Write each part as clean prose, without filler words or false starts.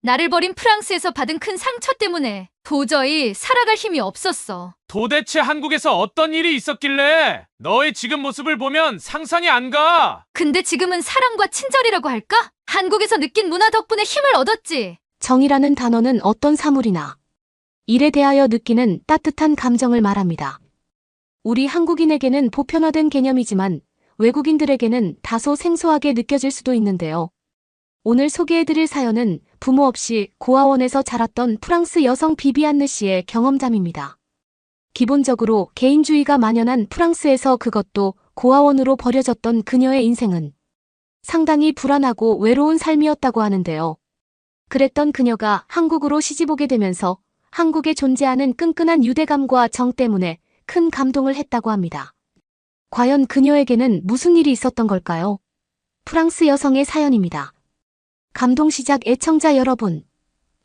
나를 버린 프랑스에서 받은 큰 상처 때문에 도저히 살아갈 힘이 없었어. 도대체 한국에서 어떤 일이 있었길래 너의 지금 모습을 보면 상상이 안 가. 근데 지금은 사랑과 친절이라고 할까? 한국에서 느낀 문화 덕분에 힘을 얻었지. 정이라는 단어는 어떤 사물이나 일에 대하여 느끼는 따뜻한 감정을 말합니다. 우리 한국인에게는 보편화된 개념이지만 외국인들에게는 다소 생소하게 느껴질 수도 있는데요. 오늘 소개해드릴 사연은 부모 없이 고아원에서 자랐던 프랑스 여성 비비안느 씨의 경험담입니다. 기본적으로 개인주의가 만연한 프랑스에서, 그것도 고아원으로 버려졌던 그녀의 인생은 상당히 불안하고 외로운 삶이었다고 하는데요. 그랬던 그녀가 한국으로 시집오게 되면서 한국에 존재하는 끈끈한 유대감과 정 때문에 큰 감동을 했다고 합니다. 과연 그녀에게는 무슨 일이 있었던 걸까요? 프랑스 여성의 사연입니다. 감동 시작. 애청자 여러분,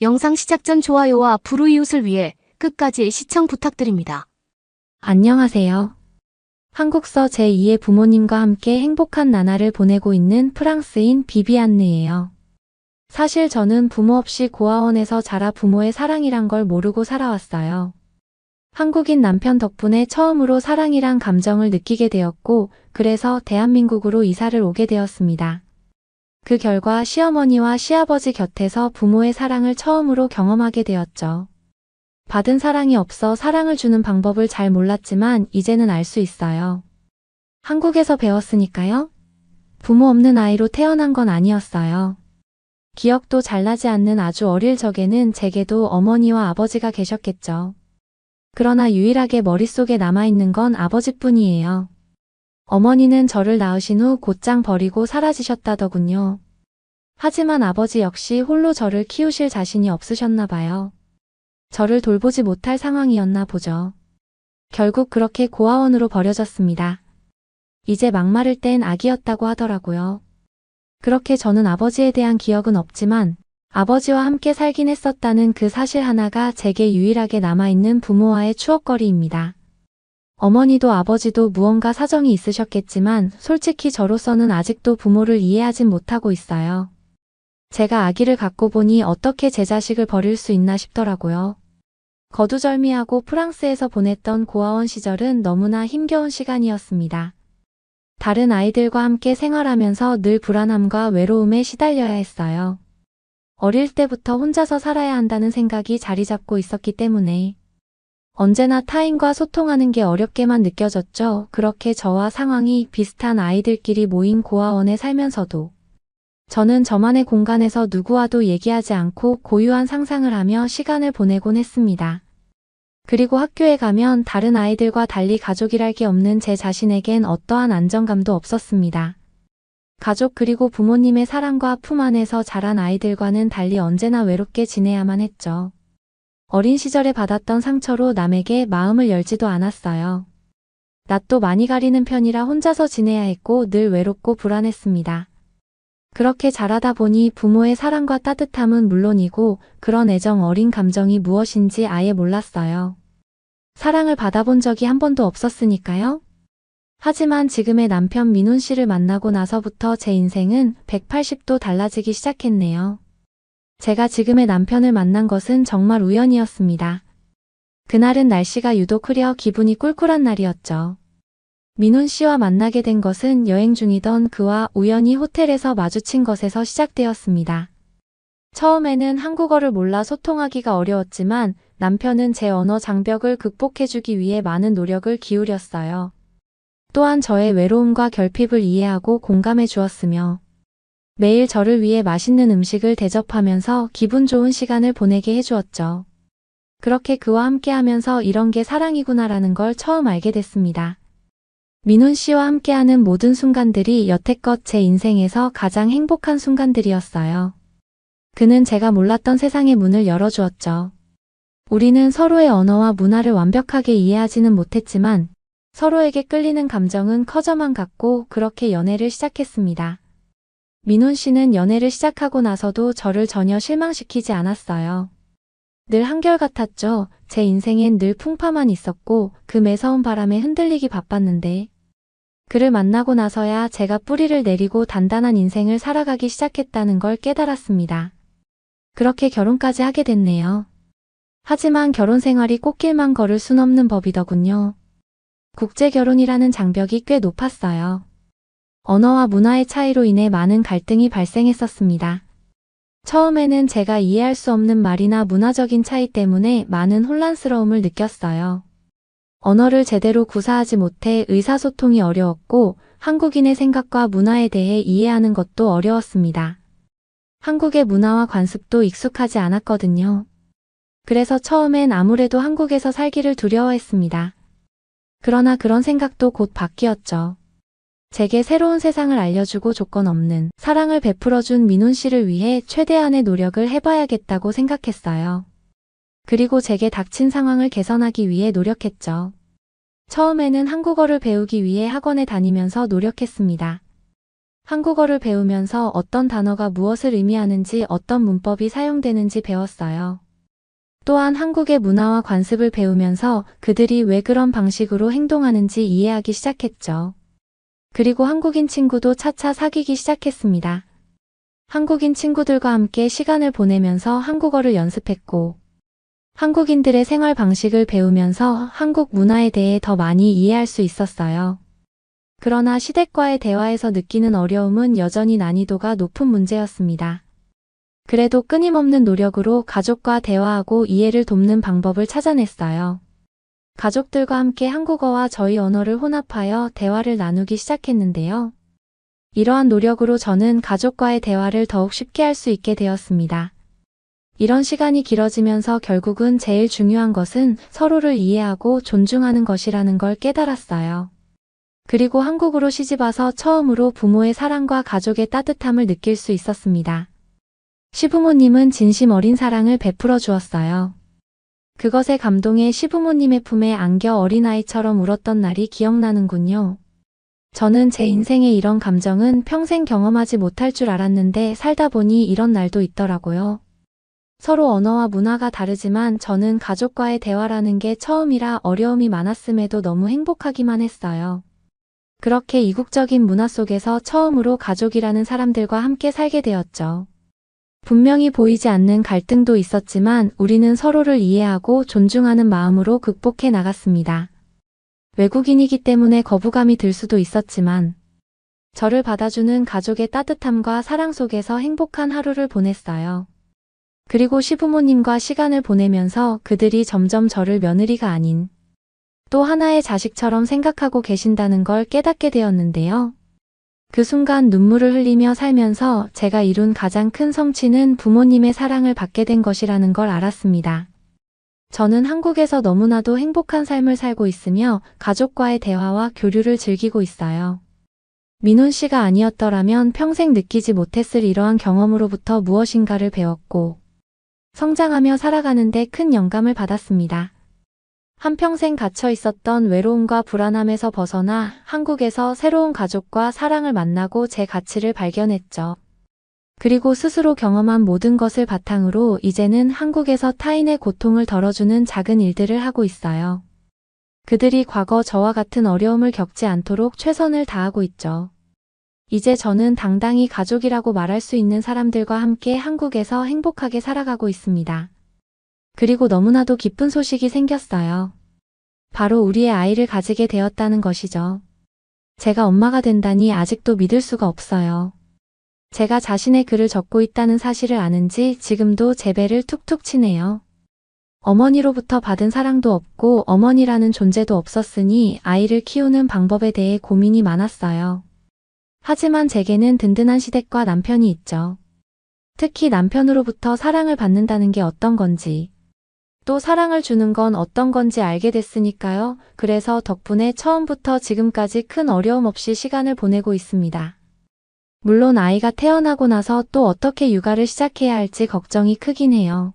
영상 시작 전 좋아요와 불우이웃을 위해 끝까지 시청 부탁드립니다. 안녕하세요. 한국서 제2의 부모님과 함께 행복한 나날을 보내고 있는 프랑스인 비비안느예요. 사실 저는 부모 없이 고아원에서 자라 부모의 사랑이란 걸 모르고 살아왔어요. 한국인 남편 덕분에 처음으로 사랑이란 감정을 느끼게 되었고, 그래서 대한민국으로 이사를 오게 되었습니다. 그 결과 시어머니와 시아버지 곁에서 부모의 사랑을 처음으로 경험하게 되었죠. 받은 사랑이 없어 사랑을 주는 방법을 잘 몰랐지만 이제는 알 수 있어요. 한국에서 배웠으니까요. 부모 없는 아이로 태어난 건 아니었어요. 기억도 잘 나지 않는 아주 어릴 적에는 제게도 어머니와 아버지가 계셨겠죠. 그러나 유일하게 머릿속에 남아있는 건 아버지뿐이에요. 어머니는 저를 낳으신 후 곧장 버리고 사라지셨다더군요. 하지만 아버지 역시 홀로 저를 키우실 자신이 없으셨나 봐요. 저를 돌보지 못할 상황이었나 보죠. 결국 그렇게 고아원으로 버려졌습니다. 이제 막말을 땐 아기였다고 하더라고요. 그렇게 저는 아버지에 대한 기억은 없지만 아버지와 함께 살긴 했었다는 그 사실 하나가 제게 유일하게 남아있는 부모와의 추억거리입니다. 어머니도 아버지도 무언가 사정이 있으셨겠지만 솔직히 저로서는 아직도 부모를 이해하진 못하고 있어요. 제가 아기를 갖고 보니 어떻게 제 자식을 버릴 수 있나 싶더라고요. 거두절미하고 프랑스에서 보냈던 고아원 시절은 너무나 힘겨운 시간이었습니다. 다른 아이들과 함께 생활하면서 늘 불안함과 외로움에 시달려야 했어요. 어릴 때부터 혼자서 살아야 한다는 생각이 자리 잡고 있었기 때문에 언제나 타인과 소통하는 게 어렵게만 느껴졌죠. 그렇게 저와 상황이 비슷한 아이들끼리 모인 고아원에 살면서도 저는 저만의 공간에서 누구와도 얘기하지 않고 고유한 상상을 하며 시간을 보내곤 했습니다. 그리고 학교에 가면 다른 아이들과 달리 가족이랄 게 없는 제 자신에겐 어떠한 안정감도 없었습니다. 가족 그리고 부모님의 사랑과 품 안에서 자란 아이들과는 달리 언제나 외롭게 지내야만 했죠. 어린 시절에 받았던 상처로 남에게 마음을 열지도 않았어요. 낯도 많이 가리는 편이라 혼자서 지내야 했고 늘 외롭고 불안했습니다. 그렇게 자라다 보니 부모의 사랑과 따뜻함은 물론이고 그런 애정 어린 감정이 무엇인지 아예 몰랐어요. 사랑을 받아본 적이 한 번도 없었으니까요. 하지만 지금의 남편 민훈 씨를 만나고 나서부터 제 인생은 180도 달라지기 시작했네요. 제가 지금의 남편을 만난 것은 정말 우연이었습니다. 그날은 날씨가 유독 흐려 기분이 꿀꿀한 날이었죠. 민훈 씨와 만나게 된 것은 여행 중이던 그와 우연히 호텔에서 마주친 것에서 시작되었습니다. 처음에는 한국어를 몰라 소통하기가 어려웠지만 남편은 제 언어 장벽을 극복해주기 위해 많은 노력을 기울였어요. 또한 저의 외로움과 결핍을 이해하고 공감해 주었으며 매일 저를 위해 맛있는 음식을 대접하면서 기분 좋은 시간을 보내게 해주었죠. 그렇게 그와 함께하면서 이런 게 사랑이구나라는 걸 처음 알게 됐습니다. 민훈 씨와 함께하는 모든 순간들이 여태껏 제 인생에서 가장 행복한 순간들이었어요. 그는 제가 몰랐던 세상의 문을 열어주었죠. 우리는 서로의 언어와 문화를 완벽하게 이해하지는 못했지만 서로에게 끌리는 감정은 커져만 갔고 그렇게 연애를 시작했습니다. 민훈 씨는 연애를 시작하고 나서도 저를 전혀 실망시키지 않았어요. 늘 한결같았죠. 제 인생엔 늘 풍파만 있었고 그 매서운 바람에 흔들리기 바빴는데 그를 만나고 나서야 제가 뿌리를 내리고 단단한 인생을 살아가기 시작했다는 걸 깨달았습니다. 그렇게 결혼까지 하게 됐네요. 하지만 결혼 생활이 꽃길만 걸을 순 없는 법이더군요. 국제 결혼이라는 장벽이 꽤 높았어요. 언어와 문화의 차이로 인해 많은 갈등이 발생했었습니다. 처음에는 제가 이해할 수 없는 말이나 문화적인 차이 때문에 많은 혼란스러움을 느꼈어요. 언어를 제대로 구사하지 못해 의사소통이 어려웠고 한국인의 생각과 문화에 대해 이해하는 것도 어려웠습니다. 한국의 문화와 관습도 익숙하지 않았거든요. 그래서 처음엔 아무래도 한국에서 살기를 두려워했습니다. 그러나 그런 생각도 곧 바뀌었죠. 제게 새로운 세상을 알려주고 조건 없는 사랑을 베풀어준 민훈 씨를 위해 최대한의 노력을 해봐야겠다고 생각했어요. 그리고 제게 닥친 상황을 개선하기 위해 노력했죠. 처음에는 한국어를 배우기 위해 학원에 다니면서 노력했습니다. 한국어를 배우면서 어떤 단어가 무엇을 의미하는지 어떤 문법이 사용되는지 배웠어요. 또한 한국의 문화와 관습을 배우면서 그들이 왜 그런 방식으로 행동하는지 이해하기 시작했죠. 그리고 한국인 친구도 차차 사귀기 시작했습니다. 한국인 친구들과 함께 시간을 보내면서 한국어를 연습했고, 한국인들의 생활 방식을 배우면서 한국 문화에 대해 더 많이 이해할 수 있었어요. 그러나 시댁과의 대화에서 느끼는 어려움은 여전히 난이도가 높은 문제였습니다. 그래도 끊임없는 노력으로 가족과 대화하고 이해를 돕는 방법을 찾아냈어요. 가족들과 함께 한국어와 저희 언어를 혼합하여 대화를 나누기 시작했는데요. 이러한 노력으로 저는 가족과의 대화를 더욱 쉽게 할 수 있게 되었습니다. 이런 시간이 길어지면서 결국은 제일 중요한 것은 서로를 이해하고 존중하는 것이라는 걸 깨달았어요. 그리고 한국으로 시집와서 처음으로 부모의 사랑과 가족의 따뜻함을 느낄 수 있었습니다. 시부모님은 진심 어린 사랑을 베풀어 주었어요. 그것에 감동해 시부모님의 품에 안겨 어린아이처럼 울었던 날이 기억나는군요. 저는 제 인생에 이런 감정은 평생 경험하지 못할 줄 알았는데 살다 보니 이런 날도 있더라고요. 서로 언어와 문화가 다르지만 저는 가족과의 대화라는 게 처음이라 어려움이 많았음에도 너무 행복하기만 했어요. 그렇게 이국적인 문화 속에서 처음으로 가족이라는 사람들과 함께 살게 되었죠. 분명히 보이지 않는 갈등도 있었지만 우리는 서로를 이해하고 존중하는 마음으로 극복해 나갔습니다. 외국인이기 때문에 거부감이 들 수도 있었지만 저를 받아주는 가족의 따뜻함과 사랑 속에서 행복한 하루를 보냈어요. 그리고 시부모님과 시간을 보내면서 그들이 점점 저를 며느리가 아닌 또 하나의 자식처럼 생각하고 계신다는 걸 깨닫게 되었는데요. 그 순간 눈물을 흘리며 살면서 제가 이룬 가장 큰 성취는 부모님의 사랑을 받게 된 것이라는 걸 알았습니다. 저는 한국에서 너무나도 행복한 삶을 살고 있으며 가족과의 대화와 교류를 즐기고 있어요. 민훈 씨가 아니었더라면 평생 느끼지 못했을 이러한 경험으로부터 무엇인가를 배웠고 성장하며 살아가는데 큰 영감을 받았습니다. 한평생 갇혀 있었던 외로움과 불안함에서 벗어나 한국에서 새로운 가족과 사랑을 만나고 제 가치를 발견했죠. 그리고 스스로 경험한 모든 것을 바탕으로 이제는 한국에서 타인의 고통을 덜어주는 작은 일들을 하고 있어요. 그들이 과거 저와 같은 어려움을 겪지 않도록 최선을 다하고 있죠. 이제 저는 당당히 가족이라고 말할 수 있는 사람들과 함께 한국에서 행복하게 살아가고 있습니다. 그리고 너무나도 기쁜 소식이 생겼어요. 바로 우리의 아이를 가지게 되었다는 것이죠. 제가 엄마가 된다니 아직도 믿을 수가 없어요. 제가 자신의 글을 적고 있다는 사실을 아는 지 지금도 제 배를 툭툭 치네요. 어머니로부터 받은 사랑도 없고 어머니라는 존재도 없었으니 아이를 키우는 방법에 대해 고민이 많았어요. 하지만 제게는 든든한 시댁과 남편이 있죠. 특히 남편으로부터 사랑을 받는다는 게 어떤 건지, 또 사랑을 주는 건 어떤 건지 알게 됐으니까요. 그래서 덕분에 처음부터 지금까지 큰 어려움 없이 시간을 보내고 있습니다. 물론 아이가 태어나고 나서 또 어떻게 육아를 시작해야 할지 걱정이 크긴 해요.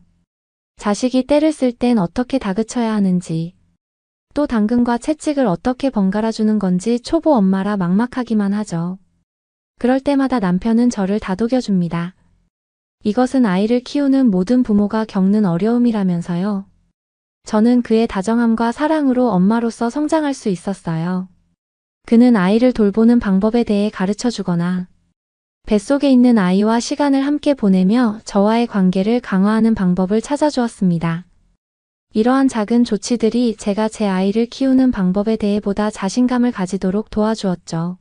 자식이 떼를 쓸 땐 어떻게 다그쳐야 하는지, 또 당근과 채찍을 어떻게 번갈아 주는 건지 초보 엄마라 막막하기만 하죠. 그럴 때마다 남편은 저를 다독여줍니다. 이것은 아이를 키우는 모든 부모가 겪는 어려움이라면서요. 저는 그의 다정함과 사랑으로 엄마로서 성장할 수 있었어요. 그는 아이를 돌보는 방법에 대해 가르쳐 주거나 뱃속에 있는 아이와 시간을 함께 보내며 저와의 관계를 강화하는 방법을 찾아주었습니다. 이러한 작은 조치들이 제가 제 아이를 키우는 방법에 대해 보다 자신감을 가지도록 도와주었죠.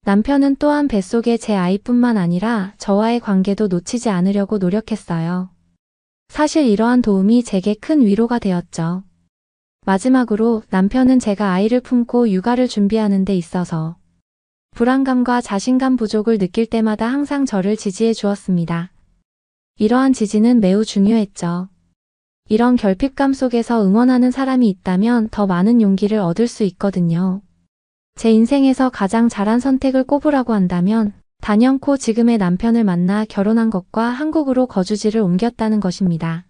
남편은 또한 뱃속의 제 아이뿐만 아니라 저와의 관계도 놓치지 않으려고 노력했어요. 사실 이러한 도움이 제게 큰 위로가 되었죠. 마지막으로 남편은 제가 아이를 품고 육아를 준비하는 데 있어서 불안감과 자신감 부족을 느낄 때마다 항상 저를 지지해 주었습니다. 이러한 지지는 매우 중요했죠. 이런 결핍감 속에서 응원하는 사람이 있다면 더 많은 용기를 얻을 수 있거든요. 제 인생에서 가장 잘한 선택을 꼽으라고 한다면 단연코 지금의 남편을 만나 결혼한 것과 한국으로 거주지를 옮겼다는 것입니다.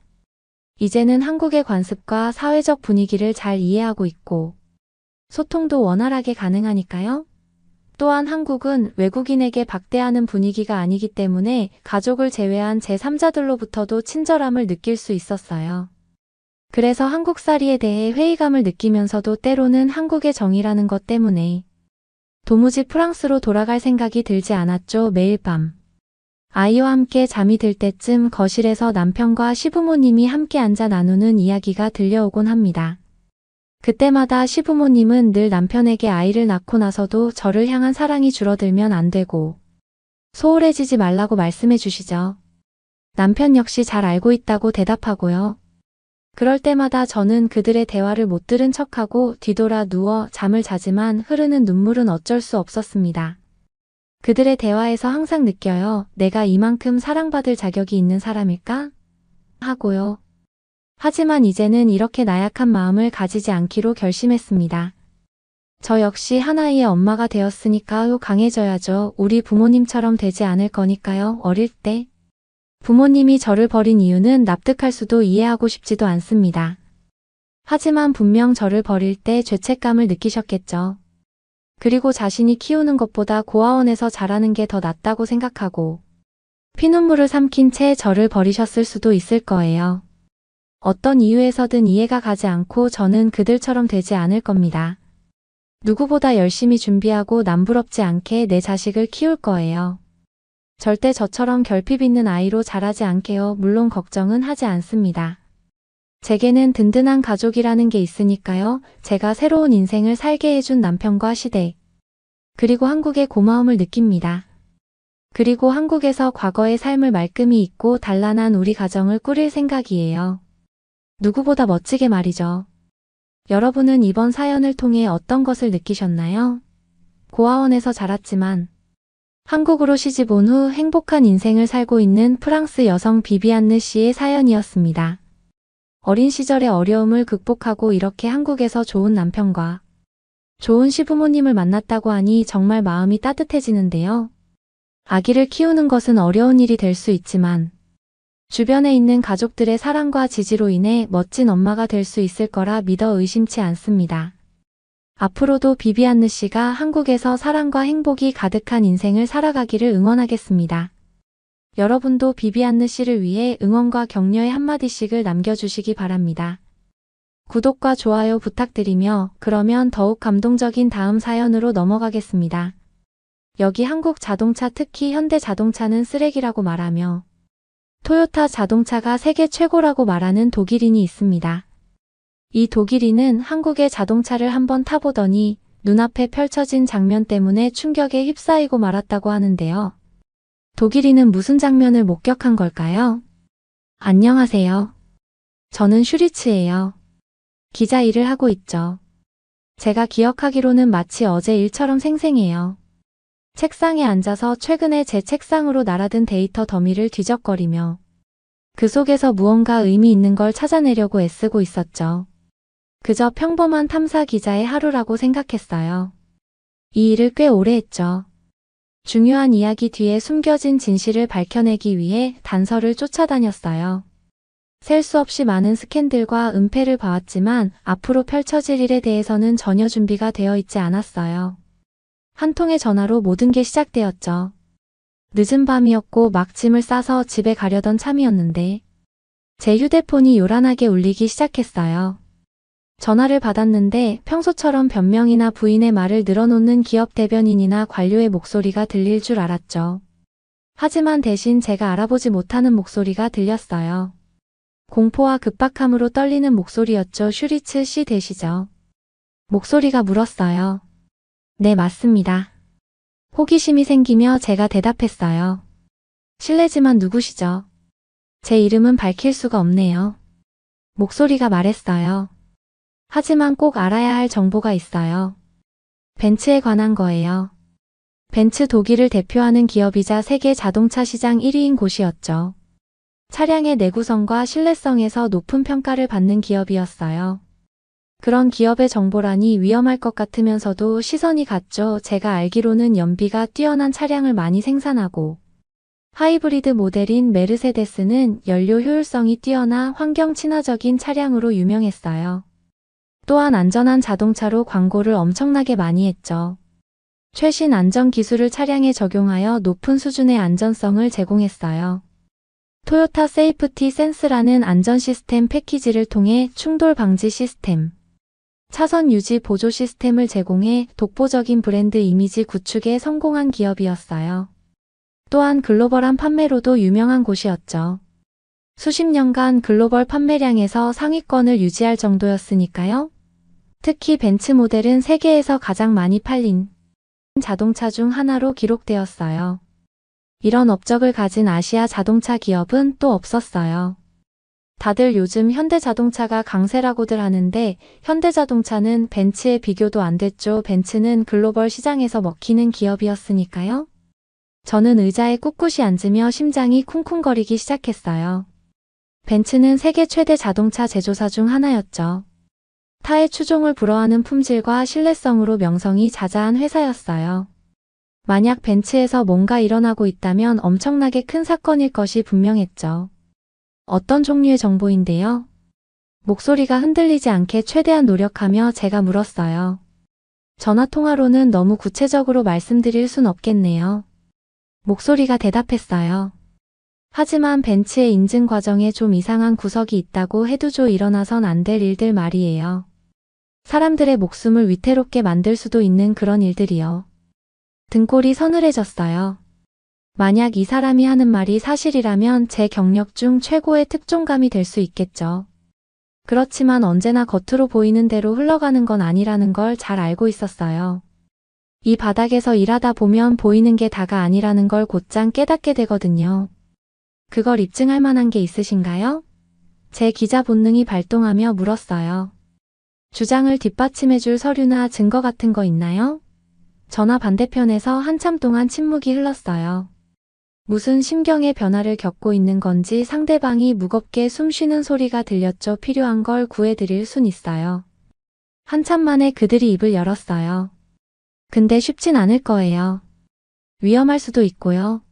이제는 한국의 관습과 사회적 분위기를 잘 이해하고 있고 소통도 원활하게 가능하니까요. 또한 한국은 외국인에게 박대하는 분위기가 아니기 때문에 가족을 제외한 제3자들로부터도 친절함을 느낄 수 있었어요. 그래서 한국살이에 대해 회의감을 느끼면서도 때로는 한국의 정이라는 것 때문에 도무지 프랑스로 돌아갈 생각이 들지 않았죠. 매일 밤 아이와 함께 잠이 들 때쯤 거실에서 남편과 시부모님이 함께 앉아 나누는 이야기가 들려오곤 합니다. 그때마다 시부모님은 늘 남편에게 아이를 낳고 나서도 저를 향한 사랑이 줄어들면 안 되고 소홀해지지 말라고 말씀해 주시죠. 남편 역시 잘 알고 있다고 대답하고요. 그럴 때마다 저는 그들의 대화를 못 들은 척하고 뒤돌아 누워 잠을 자지만 흐르는 눈물은 어쩔 수 없었습니다. 그들의 대화에서 항상 느껴요. 내가 이만큼 사랑받을 자격이 있는 사람일까? 하고요. 하지만 이제는 이렇게 나약한 마음을 가지지 않기로 결심했습니다. 저 역시 하나의 엄마가 되었으니까 강해져야죠. 우리 부모님처럼 되지 않을 거니까요. 어릴 때 부모님이 저를 버린 이유는 납득할 수도 이해하고 싶지도 않습니다. 하지만 분명 저를 버릴 때 죄책감을 느끼셨겠죠. 그리고 자신이 키우는 것보다 고아원에서 자라는 게 더 낫다고 생각하고 피눈물을 삼킨 채 저를 버리셨을 수도 있을 거예요. 어떤 이유에서든 이해가 가지 않고 저는 그들처럼 되지 않을 겁니다. 누구보다 열심히 준비하고 남부럽지 않게 내 자식을 키울 거예요. 절대 저처럼 결핍 있는 아이로 자라지 않게요. 물론 걱정은 하지 않습니다. 제게는 든든한 가족이라는 게 있으니까요. 제가 새로운 인생을 살게 해준 남편과 시댁, 그리고 한국의 고마움을 느낍니다. 그리고 한국에서 과거의 삶을 말끔히 잊고 단란한 우리 가정을 꾸릴 생각이에요. 누구보다 멋지게 말이죠. 여러분은 이번 사연을 통해 어떤 것을 느끼셨나요? 고아원에서 자랐지만 한국으로 시집 온 후 행복한 인생을 살고 있는 프랑스 여성 비비안느 씨의 사연이었습니다. 어린 시절의 어려움을 극복하고 이렇게 한국에서 좋은 남편과 좋은 시부모님을 만났다고 하니 정말 마음이 따뜻해지는데요. 아기를 키우는 것은 어려운 일이 될 수 있지만 주변에 있는 가족들의 사랑과 지지로 인해 멋진 엄마가 될 수 있을 거라 믿어 의심치 않습니다. 앞으로도 비비안느 씨가 한국에서 사랑과 행복이 가득한 인생을 살아가기를 응원하겠습니다. 여러분도 비비안느 씨를 위해 응원과 격려의 한마디씩을 남겨주시기 바랍니다. 구독과 좋아요 부탁드리며 그러면 더욱 감동적인 다음 사연으로 넘어가겠습니다. 여기 한국 자동차 특히 현대 자동차는 쓰레기라고 말하며 토요타 자동차가 세계 최고라고 말하는 독일인이 있습니다. 이 독일인은 한국의 자동차를 한번 타보더니 눈앞에 펼쳐진 장면 때문에 충격에 휩싸이고 말았다고 하는데요. 독일인은 무슨 장면을 목격한 걸까요? 안녕하세요. 저는 슈리츠예요. 기자 일을 하고 있죠. 제가 기억하기로는 마치 어제 일처럼 생생해요. 책상에 앉아서 최근에 제 책상으로 날아든 데이터 더미를 뒤적거리며 그 속에서 무언가 의미 있는 걸 찾아내려고 애쓰고 있었죠. 그저 평범한 탐사 기자의 하루라고 생각했어요. 이 일을 꽤 오래 했죠. 중요한 이야기 뒤에 숨겨진 진실을 밝혀내기 위해 단서를 쫓아다녔어요. 셀 수 없이 많은 스캔들과 은폐를 봐왔지만 앞으로 펼쳐질 일에 대해서는 전혀 준비가 되어 있지 않았어요. 한 통의 전화로 모든 게 시작되었죠. 늦은 밤이었고 막 짐을 싸서 집에 가려던 참이었는데 제 휴대폰이 요란하게 울리기 시작했어요. 전화를 받았는데 평소처럼 변명이나 부인의 말을 늘어놓는 기업 대변인이나 관료의 목소리가 들릴 줄 알았죠. 하지만 대신 제가 알아보지 못하는 목소리가 들렸어요. 공포와 급박함으로 떨리는 목소리였죠. 슈리츠 씨 되시죠? 목소리가 물었어요. 네, 맞습니다. 호기심이 생기며 제가 대답했어요. 실례지만 누구시죠? 제 이름은 밝힐 수가 없네요. 목소리가 말했어요. 하지만 꼭 알아야 할 정보가 있어요. 벤츠에 관한 거예요. 벤츠 독일을 대표하는 기업이자 세계 자동차 시장 1위인 곳이었죠. 차량의 내구성과 신뢰성에서 높은 평가를 받는 기업이었어요. 그런 기업의 정보라니 위험할 것 같으면서도 시선이 갔죠. 제가 알기로는 연비가 뛰어난 차량을 많이 생산하고 하이브리드 모델인 메르세데스는 연료 효율성이 뛰어나 환경 친화적인 차량으로 유명했어요. 또한 안전한 자동차로 광고를 엄청나게 많이 했죠. 최신 안전 기술을 차량에 적용하여 높은 수준의 안전성을 제공했어요. 토요타 세이프티 센스라는 안전 시스템 패키지를 통해 충돌 방지 시스템, 차선 유지 보조 시스템을 제공해 독보적인 브랜드 이미지 구축에 성공한 기업이었어요. 또한 글로벌한 판매로도 유명한 곳이었죠. 수십 년간 글로벌 판매량에서 상위권을 유지할 정도였으니까요. 특히 벤츠 모델은 세계에서 가장 많이 팔린 자동차 중 하나로 기록되었어요. 이런 업적을 가진 아시아 자동차 기업은 또 없었어요. 다들 요즘 현대자동차가 강세라고들 하는데 현대자동차는 벤츠에 비교도 안 됐죠. 벤츠는 글로벌 시장에서 먹히는 기업이었으니까요. 저는 의자에 꿋꿋이 앉으며 심장이 쿵쿵거리기 시작했어요. 벤츠는 세계 최대 자동차 제조사 중 하나였죠. 타의 추종을 불허하는 품질과 신뢰성으로 명성이 자자한 회사였어요. 만약 벤츠에서 뭔가 일어나고 있다면 엄청나게 큰 사건일 것이 분명했죠. 어떤 종류의 정보인데요? 목소리가 흔들리지 않게 최대한 노력하며 제가 물었어요. 전화통화로는 너무 구체적으로 말씀드릴 순 없겠네요. 목소리가 대답했어요. 하지만 벤츠의 인증 과정에 좀 이상한 구석이 있다고 해두죠. 일어나선 안 될 일들 말이에요. 사람들의 목숨을 위태롭게 만들 수도 있는 그런 일들이요. 등골이 서늘해졌어요. 만약 이 사람이 하는 말이 사실이라면 제 경력 중 최고의 특종감이 될 수 있겠죠. 그렇지만 언제나 겉으로 보이는 대로 흘러가는 건 아니라는 걸 잘 알고 있었어요. 이 바닥에서 일하다 보면 보이는 게 다가 아니라는 걸 곧장 깨닫게 되거든요. 그걸 입증할 만한 게 있으신가요? 제 기자 본능이 발동하며 물었어요. 주장을 뒷받침해줄 서류나 증거 같은 거 있나요? 전화 반대편에서 한참 동안 침묵이 흘렀어요. 무슨 심경의 변화를 겪고 있는 건지 상대방이 무겁게 숨쉬는 소리가 들렸죠. 필요한 걸 구해드릴 순 있어요. 한참 만에 그들이 입을 열었어요. 근데 쉽진 않을 거예요. 위험할 수도 있고요.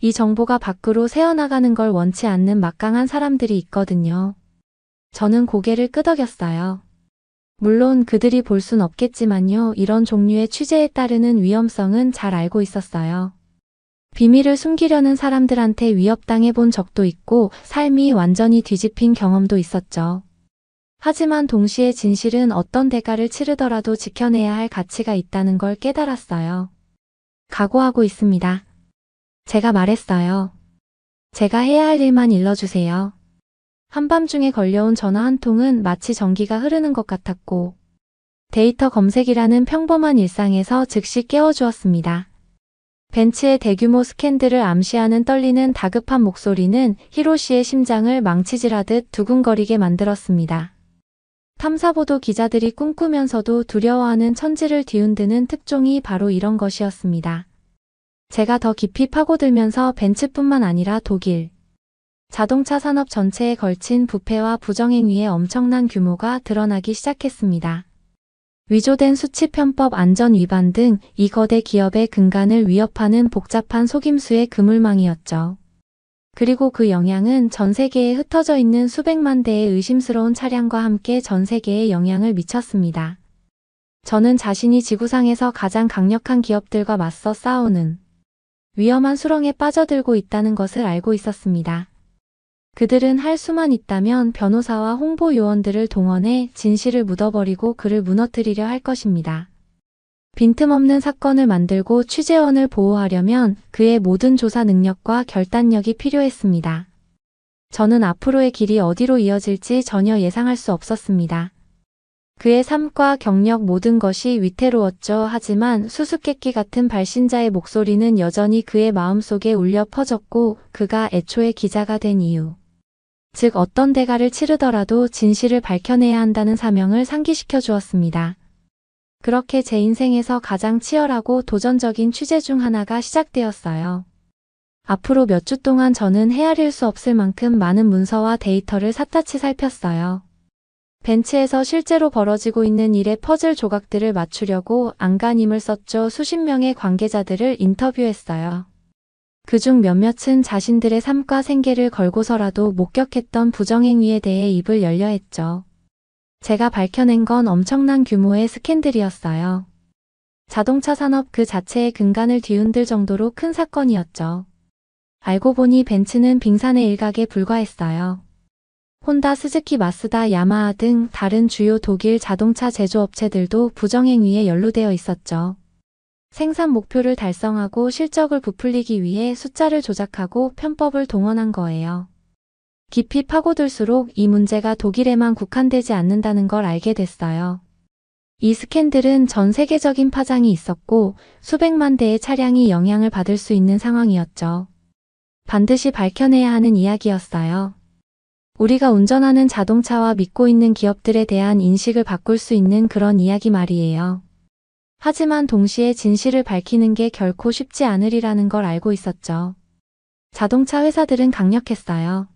이 정보가 밖으로 새어나가는 걸 원치 않는 막강한 사람들이 있거든요. 저는 고개를 끄덕였어요. 물론 그들이 볼 순 없겠지만요. 이런 종류의 취재에 따르는 위험성은 잘 알고 있었어요. 비밀을 숨기려는 사람들한테 위협당해 본 적도 있고 삶이 완전히 뒤집힌 경험도 있었죠. 하지만 동시에 진실은 어떤 대가를 치르더라도 지켜내야 할 가치가 있다는 걸 깨달았어요. 각오하고 있습니다. 제가 말했어요. 제가 해야 할 일만 일러주세요. 한밤중에 걸려온 전화 한 통은 마치 전기가 흐르는 것 같았고 데이터 검색이라는 평범한 일상에서 즉시 깨워주었습니다. 벤츠의 대규모 스캔들을 암시하는 떨리는 다급한 목소리는 히로시의 심장을 망치질하듯 두근거리게 만들었습니다. 탐사보도 기자들이 꿈꾸면서도 두려워하는 천지를 뒤흔드는 특종이 바로 이런 것이었습니다. 제가 더 깊이 파고들면서 벤츠뿐만 아니라 독일 자동차 산업 전체에 걸친 부패와 부정행위의 엄청난 규모가 드러나기 시작했습니다. 위조된 수치 편법 안전 위반 등 이 거대 기업의 근간을 위협하는 복잡한 속임수의 그물망이었죠. 그리고 그 영향은 전 세계에 흩어져 있는 수백만 대의 의심스러운 차량과 함께 전 세계에 영향을 미쳤습니다. 저는 자신이 지구상에서 가장 강력한 기업들과 맞서 싸우는 위험한 수렁에 빠져들고 있다는 것을 알고 있었습니다. 그들은 할 수만 있다면 변호사와 홍보 요원들을 동원해 진실을 묻어버리고 그를 무너뜨리려 할 것입니다. 빈틈없는 사건을 만들고 취재원을 보호하려면 그의 모든 조사 능력과 결단력이 필요했습니다. 저는 앞으로의 길이 어디로 이어질지 전혀 예상할 수 없었습니다. 그의 삶과 경력 모든 것이 위태로웠죠. 하지만 수수께끼 같은 발신자의 목소리는 여전히 그의 마음속에 울려 퍼졌고 그가 애초에 기자가 된 이유. 즉 어떤 대가를 치르더라도 진실을 밝혀내야 한다는 사명을 상기시켜 주었습니다. 그렇게 제 인생에서 가장 치열하고 도전적인 취재 중 하나가 시작되었어요. 앞으로 몇 주 동안 저는 헤아릴 수 없을 만큼 많은 문서와 데이터를 샅샅이 살폈어요. 벤츠에서 실제로 벌어지고 있는 일의 퍼즐 조각들을 맞추려고 안간힘을 썼죠. 수십 명의 관계자들을 인터뷰했어요. 그중 몇몇은 자신들의 삶과 생계를 걸고서라도 목격했던 부정행위에 대해 입을 열려 했죠. 제가 밝혀낸 건 엄청난 규모의 스캔들이었어요. 자동차 산업 그 자체의 근간을 뒤흔들 정도로 큰 사건이었죠. 알고 보니 벤츠는 빙산의 일각에 불과했어요. 혼다, 스즈키, 마쓰다, 야마하 등 다른 주요 독일 자동차 제조업체들도 부정행위에 연루되어 있었죠. 생산 목표를 달성하고 실적을 부풀리기 위해 숫자를 조작하고 편법을 동원한 거예요. 깊이 파고들수록 이 문제가 독일에만 국한되지 않는다는 걸 알게 됐어요. 이 스캔들은 전 세계적인 파장이 있었고 수백만 대의 차량이 영향을 받을 수 있는 상황이었죠. 반드시 밝혀내야 하는 이야기였어요. 우리가 운전하는 자동차와 믿고 있는 기업들에 대한 인식을 바꿀 수 있는 그런 이야기 말이에요. 하지만 동시에 진실을 밝히는 게 결코 쉽지 않으리라는 걸 알고 있었죠. 자동차 회사들은 강력했어요.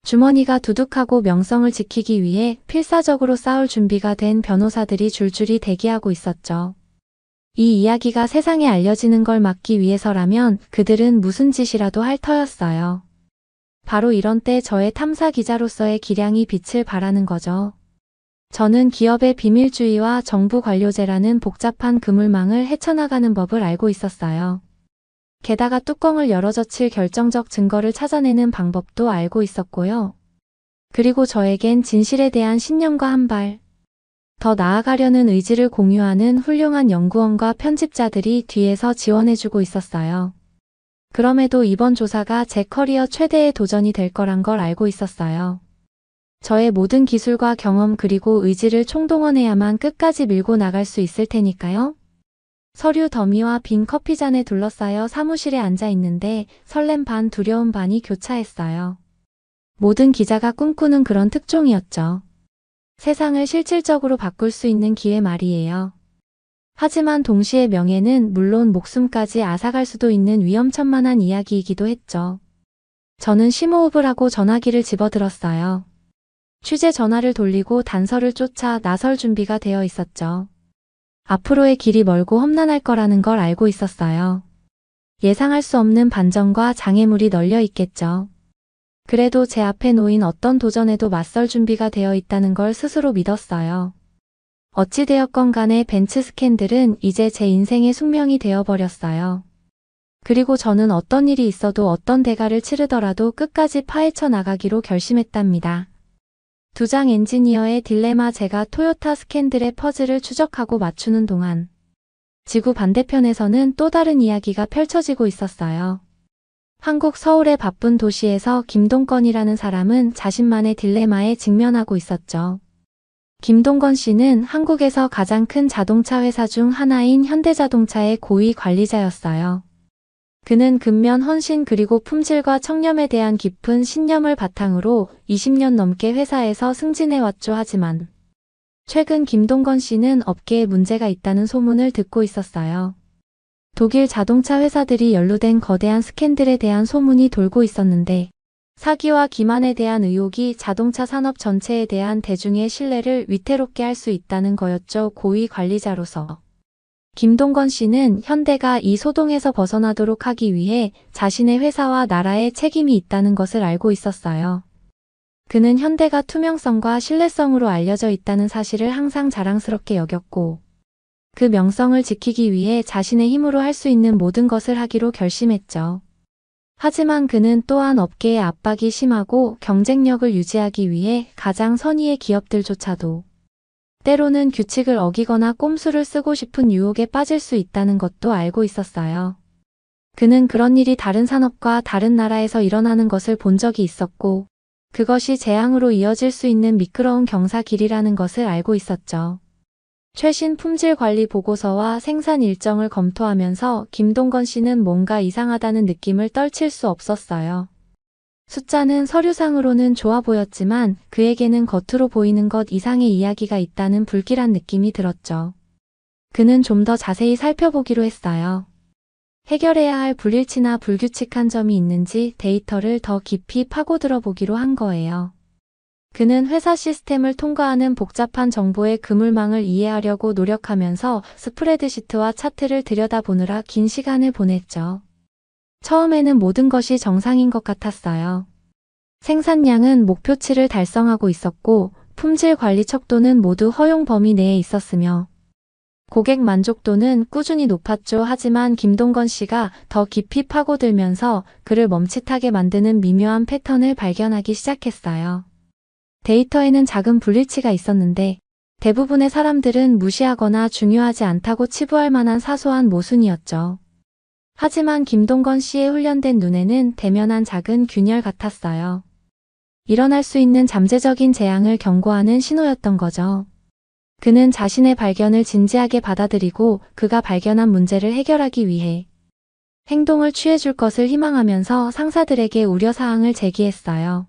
주머니가 두둑하고 명성을 지키기 위해 필사적으로 싸울 준비가 된 변호사들이 줄줄이 대기하고 있었죠. 이 이야기가 세상에 알려지는 걸 막기 위해서라면 그들은 무슨 짓이라도 할 터였어요. 바로 이런 때 저의 탐사 기자로서의 기량이 빛을 발하는 거죠. 저는 기업의 비밀주의와 정부 관료제라는 복잡한 그물망을 헤쳐나가는 법을 알고 있었어요. 게다가 뚜껑을 열어 젖힐 결정적 증거를 찾아내는 방법도 알고 있었고요. 그리고 저에겐 진실에 대한 신념과 한 발 더 나아가려는 의지를 공유하는 훌륭한 연구원과 편집자들이 뒤에서 지원해주고 있었어요. 그럼에도 이번 조사가 제 커리어 최대의 도전이 될 거란 걸 알고 있었어요. 저의 모든 기술과 경험 그리고 의지를 총동원해야만 끝까지 밀고 나갈 수 있을 테니까요. 서류 더미와 빈 커피잔에 둘러싸여 사무실에 앉아 있는데 설렘 반 두려움 반이 교차했어요. 모든 기자가 꿈꾸는 그런 특종이었죠. 세상을 실질적으로 바꿀 수 있는 기회 말이에요. 하지만 동시에 명예는 물론 목숨까지 앗아갈 수도 있는 위험천만한 이야기이기도 했죠. 저는 심호흡을 하고 전화기를 집어들었어요. 취재 전화를 돌리고 단서를 쫓아 나설 준비가 되어 있었죠. 앞으로의 길이 멀고 험난할 거라는 걸 알고 있었어요. 예상할 수 없는 반전과 장애물이 널려 있겠죠. 그래도 제 앞에 놓인 어떤 도전에도 맞설 준비가 되어 있다는 걸 스스로 믿었어요. 어찌되었건 간에 벤츠 스캔들은 이제 제 인생의 숙명이 되어버렸어요. 그리고 저는 어떤 일이 있어도 어떤 대가를 치르더라도 끝까지 파헤쳐 나가기로 결심했답니다. 두장 엔지니어의 딜레마. 제가 토요타 스캔들의 퍼즐을 추적하고 맞추는 동안 지구 반대편에서는 또 다른 이야기가 펼쳐지고 있었어요. 한국 서울의 바쁜 도시에서 김동건이라는 사람은 자신만의 딜레마에 직면하고 있었죠. 김동건 씨는 한국에서 가장 큰 자동차 회사 중 하나인 현대자동차의 고위 관리자였어요. 그는 근면, 헌신 그리고 품질과 청렴에 대한 깊은 신념을 바탕으로 20년 넘게 회사에서 승진해왔죠. 하지만 최근 김동건 씨는 업계에 문제가 있다는 소문을 듣고 있었어요. 독일 자동차 회사들이 연루된 거대한 스캔들에 대한 소문이 돌고 있었는데 사기와 기만에 대한 의혹이 자동차 산업 전체에 대한 대중의 신뢰를 위태롭게 할 수 있다는 거였죠. 고위 관리자로서 김동건 씨는 현대가 이 소동에서 벗어나도록 하기 위해 자신의 회사와 나라에 책임이 있다는 것을 알고 있었어요. 그는 현대가 투명성과 신뢰성으로 알려져 있다는 사실을 항상 자랑스럽게 여겼고 그 명성을 지키기 위해 자신의 힘으로 할 수 있는 모든 것을 하기로 결심했죠. 하지만 그는 또한 업계의 압박이 심하고 경쟁력을 유지하기 위해 가장 선의의 기업들조차도 때로는 규칙을 어기거나 꼼수를 쓰고 싶은 유혹에 빠질 수 있다는 것도 알고 있었어요. 그는 그런 일이 다른 산업과 다른 나라에서 일어나는 것을 본 적이 있었고, 그것이 재앙으로 이어질 수 있는 미끄러운 경사 길이라는 것을 알고 있었죠. 최신 품질 관리 보고서와 생산 일정을 검토하면서 김동건 씨는 뭔가 이상하다는 느낌을 떨칠 수 없었어요. 숫자는 서류상으로는 좋아 보였지만 그에게는 겉으로 보이는 것 이상의 이야기가 있다는 불길한 느낌이 들었죠. 그는 좀 더 자세히 살펴보기로 했어요. 해결해야 할 불일치나 불규칙한 점이 있는지 데이터를 더 깊이 파고들어 보기로 한 거예요. 그는 회사 시스템을 통과하는 복잡한 정보의 그물망을 이해하려고 노력하면서 스프레드시트와 차트를 들여다보느라 긴 시간을 보냈죠. 처음에는 모든 것이 정상인 것 같았어요. 생산량은 목표치를 달성하고 있었고, 품질 관리 척도는 모두 허용 범위 내에 있었으며, 고객 만족도는 꾸준히 높았죠. 하지만 김동건 씨가 더 깊이 파고들면서 그를 멈칫하게 만드는 미묘한 패턴을 발견하기 시작했어요. 데이터에는 작은 불일치가 있었는데 대부분의 사람들은 무시하거나 중요하지 않다고 치부할 만한 사소한 모순이었죠. 하지만 김동건 씨의 훈련된 눈에는 대면한 작은 균열 같았어요. 일어날 수 있는 잠재적인 재앙을 경고하는 신호였던 거죠. 그는 자신의 발견을 진지하게 받아들이고 그가 발견한 문제를 해결하기 위해 행동을 취해줄 것을 희망하면서 상사들에게 우려사항을 제기했어요.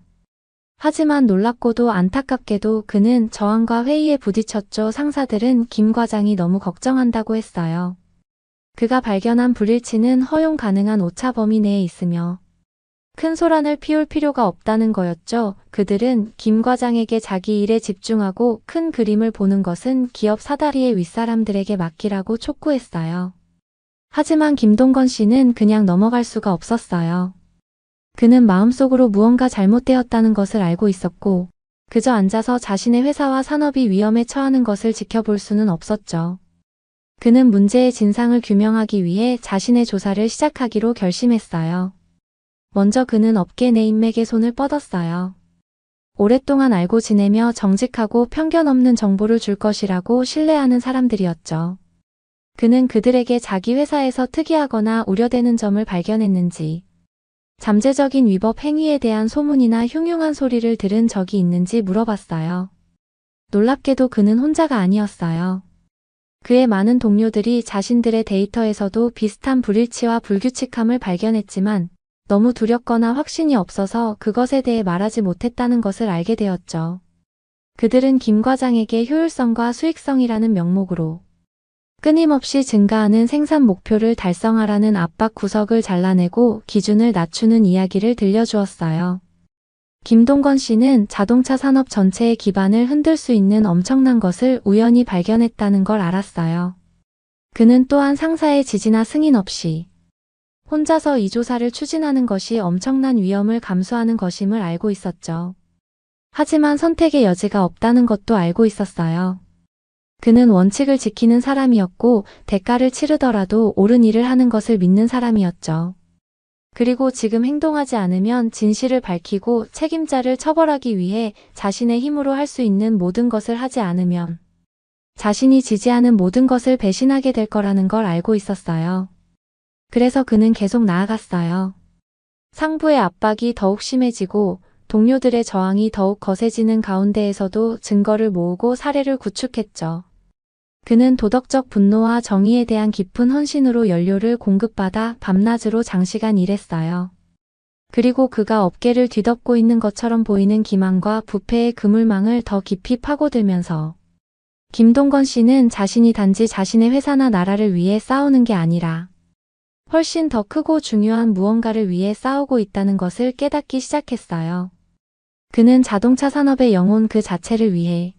하지만 놀랍고도 안타깝게도 그는 저항과 회의에 부딪혔죠. 상사들은 김 과장이 너무 걱정한다고 했어요. 그가 발견한 불일치는 허용 가능한 오차 범위 내에 있으며 큰 소란을 피울 필요가 없다는 거였죠. 그들은 김 과장에게 자기 일에 집중하고 큰 그림을 보는 것은 기업 사다리의 윗사람들에게 맡기라고 촉구했어요. 하지만 김동건 씨는 그냥 넘어갈 수가 없었어요. 그는 마음속으로 무언가 잘못되었다는 것을 알고 있었고, 그저 앉아서 자신의 회사와 산업이 위험에 처하는 것을 지켜볼 수는 없었죠. 그는 문제의 진상을 규명하기 위해 자신의 조사를 시작하기로 결심했어요. 먼저 그는 업계 내 인맥에 손을 뻗었어요. 오랫동안 알고 지내며 정직하고 편견 없는 정보를 줄 것이라고 신뢰하는 사람들이었죠. 그는 그들에게 자기 회사에서 특이하거나 우려되는 점을 발견했는지, 잠재적인 위법 행위에 대한 소문이나 흉흉한 소리를 들은 적이 있는지 물어봤어요. 놀랍게도 그는 혼자가 아니었어요. 그의 많은 동료들이 자신들의 데이터에서도 비슷한 불일치와 불규칙함을 발견했지만 너무 두렵거나 확신이 없어서 그것에 대해 말하지 못했다는 것을 알게 되었죠. 그들은 김 과장에게 효율성과 수익성이라는 명목으로 끊임없이 증가하는 생산 목표를 달성하라는 압박 구석을 잘라내고 기준을 낮추는 이야기를 들려주었어요. 김동건 씨는 자동차 산업 전체의 기반을 흔들 수 있는 엄청난 것을 우연히 발견했다는 걸 알았어요. 그는 또한 상사의 지지나 승인 없이 혼자서 이 조사를 추진하는 것이 엄청난 위험을 감수하는 것임을 알고 있었죠. 하지만 선택의 여지가 없다는 것도 알고 있었어요. 그는 원칙을 지키는 사람이었고 대가를 치르더라도 옳은 일을 하는 것을 믿는 사람이었죠. 그리고 지금 행동하지 않으면 진실을 밝히고 책임자를 처벌하기 위해 자신의 힘으로 할 수 있는 모든 것을 하지 않으면 자신이 지지하는 모든 것을 배신하게 될 거라는 걸 알고 있었어요. 그래서 그는 계속 나아갔어요. 상부의 압박이 더욱 심해지고 동료들의 저항이 더욱 거세지는 가운데에서도 증거를 모으고 사례를 구축했죠. 그는 도덕적 분노와 정의에 대한 깊은 헌신으로 연료를 공급받아 밤낮으로 장시간 일했어요. 그리고 그가 업계를 뒤덮고 있는 것처럼 보이는 기만과 부패의 그물망을 더 깊이 파고들면서 김동건 씨는 자신이 단지 자신의 회사나 나라를 위해 싸우는 게 아니라 훨씬 더 크고 중요한 무언가를 위해 싸우고 있다는 것을 깨닫기 시작했어요. 그는 자동차 산업의 영혼 그 자체를 위해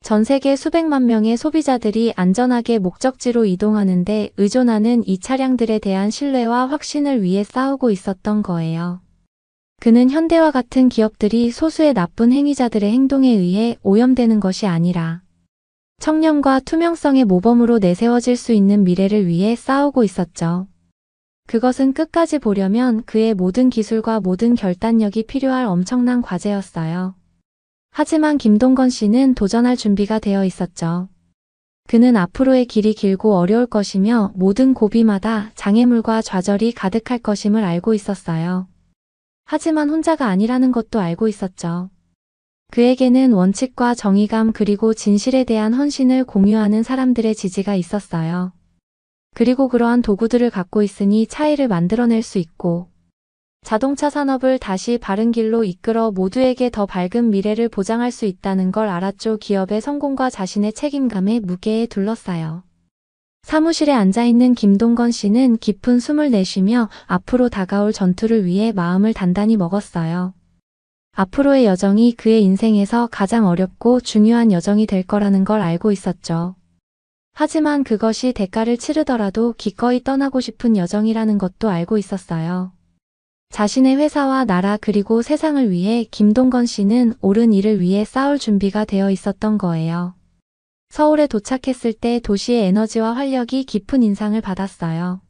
전 세계 수백만 명의 소비자들이 안전하게 목적지로 이동하는데 의존하는 이 차량들에 대한 신뢰와 확신을 위해 싸우고 있었던 거예요. 그는 현대와 같은 기업들이 소수의 나쁜 행위자들의 행동에 의해 오염되는 것이 아니라 청렴과 투명성의 모범으로 내세워질 수 있는 미래를 위해 싸우고 있었죠. 그것은 끝까지 보려면 그의 모든 기술과 모든 결단력이 필요할 엄청난 과제였어요. 하지만 김동건 씨는 도전할 준비가 되어 있었죠. 그는 앞으로의 길이 길고 어려울 것이며 모든 고비마다 장애물과 좌절이 가득할 것임을 알고 있었어요. 하지만 혼자가 아니라는 것도 알고 있었죠. 그에게는 원칙과 정의감 그리고 진실에 대한 헌신을 공유하는 사람들의 지지가 있었어요. 그리고 그러한 도구들을 갖고 있으니 차이를 만들어낼 수 있고 자동차 산업을 다시 바른 길로 이끌어 모두에게 더 밝은 미래를 보장할 수 있다는 걸 알았죠. 기업의 성공과 자신의 책임감에 무게에 둘러싸여 사무실에 앉아있는 김동건 씨는 깊은 숨을 내쉬며 앞으로 다가올 전투를 위해 마음을 단단히 먹었어요. 앞으로의 여정이 그의 인생에서 가장 어렵고 중요한 여정이 될 거라는 걸 알고 있었죠. 하지만 그것이 대가를 치르더라도 기꺼이 떠나고 싶은 여정이라는 것도 알고 있었어요. 자신의 회사와 나라 그리고 세상을 위해 김동건 씨는 옳은 일을 위해 싸울 준비가 되어 있었던 거예요. 서울에 도착했을 때 도시의 에너지와 활력이 깊은 인상을 받았어요.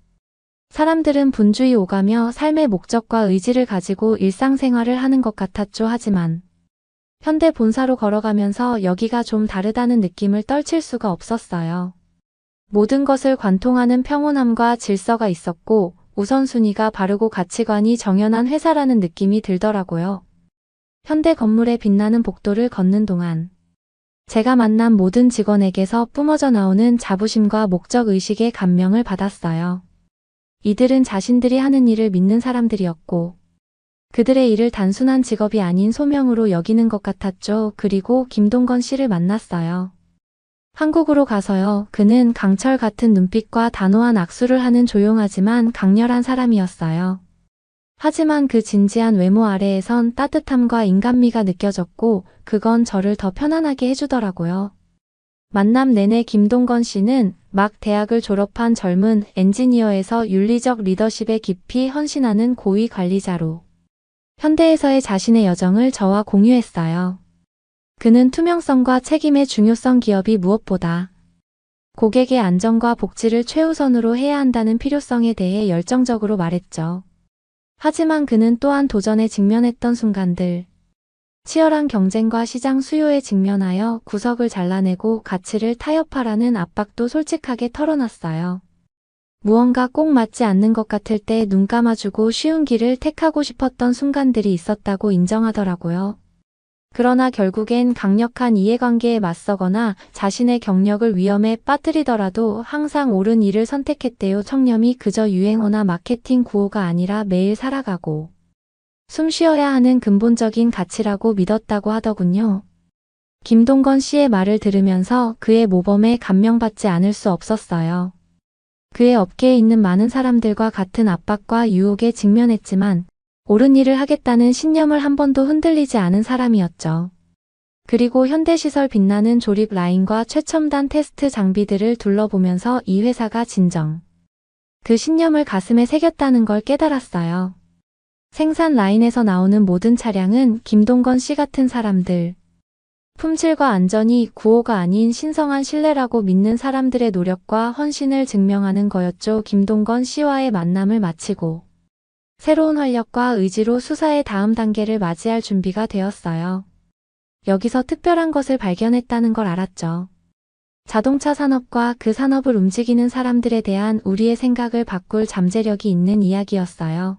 사람들은 분주히 오가며 삶의 목적과 의지를 가지고 일상생활을 하는 것 같았죠. 하지만 현대 본사로 걸어가면서 여기가 좀 다르다는 느낌을 떨칠 수가 없었어요. 모든 것을 관통하는 평온함과 질서가 있었고 우선순위가 바르고 가치관이 정연한 회사라는 느낌이 들더라고요. 현대 건물의 빛나는 복도를 걷는 동안 제가 만난 모든 직원에게서 뿜어져 나오는 자부심과 목적의식에 감명을 받았어요. 이들은 자신들이 하는 일을 믿는 사람들이었고 그들의 일을 단순한 직업이 아닌 소명으로 여기는 것 같았죠. 그리고 김동건 씨를 만났어요. 한국으로 가서요. 그는 강철 같은 눈빛과 단호한 악수를 하는 조용하지만 강렬한 사람이었어요. 하지만 그 진지한 외모 아래에선 따뜻함과 인간미가 느껴졌고 그건 저를 더 편안하게 해주더라고요. 만남 내내 김동건 씨는 막 대학을 졸업한 젊은 엔지니어에서 윤리적 리더십에 깊이 헌신하는 고위 관리자로 현대에서의 자신의 여정을 저와 공유했어요. 그는 투명성과 책임의 중요성 기업이 무엇보다 고객의 안전과 복지를 최우선으로 해야 한다는 필요성에 대해 열정적으로 말했죠. 하지만 그는 또한 도전에 직면했던 순간들, 치열한 경쟁과 시장 수요에 직면하여 구석을 잘라내고 가치를 타협하라는 압박도 솔직하게 털어놨어요. 무언가 꼭 맞지 않는 것 같을 때 눈 감아주고 쉬운 길을 택하고 싶었던 순간들이 있었다고 인정하더라고요. 그러나 결국엔 강력한 이해관계에 맞서거나 자신의 경력을 위험에 빠뜨리더라도 항상 옳은 일을 선택했대요. 청렴이 그저 유행어나 마케팅 구호가 아니라 매일 살아가고 숨 쉬어야 하는 근본적인 가치라고 믿었다고 하더군요. 김동건 씨의 말을 들으면서 그의 모범에 감명받지 않을 수 없었어요. 그의 업계에 있는 많은 사람들과 같은 압박과 유혹에 직면했지만 옳은 일을 하겠다는 신념을 한 번도 흔들리지 않은 사람이었죠. 그리고 현대시설 빛나는 조립 라인과 최첨단 테스트 장비들을 둘러보면서 이 회사가 진정 그 신념을 가슴에 새겼다는 걸 깨달았어요. 생산 라인에서 나오는 모든 차량은 김동건 씨 같은 사람들, 품질과 안전이 구호가 아닌 신성한 신뢰라고 믿는 사람들의 노력과 헌신을 증명하는 거였죠. 김동건 씨와의 만남을 마치고 새로운 활력과 의지로 수사의 다음 단계를 맞이할 준비가 되었어요. 여기서 특별한 것을 발견했다는 걸 알았죠. 자동차 산업과 그 산업을 움직이는 사람들에 대한 우리의 생각을 바꿀 잠재력이 있는 이야기였어요.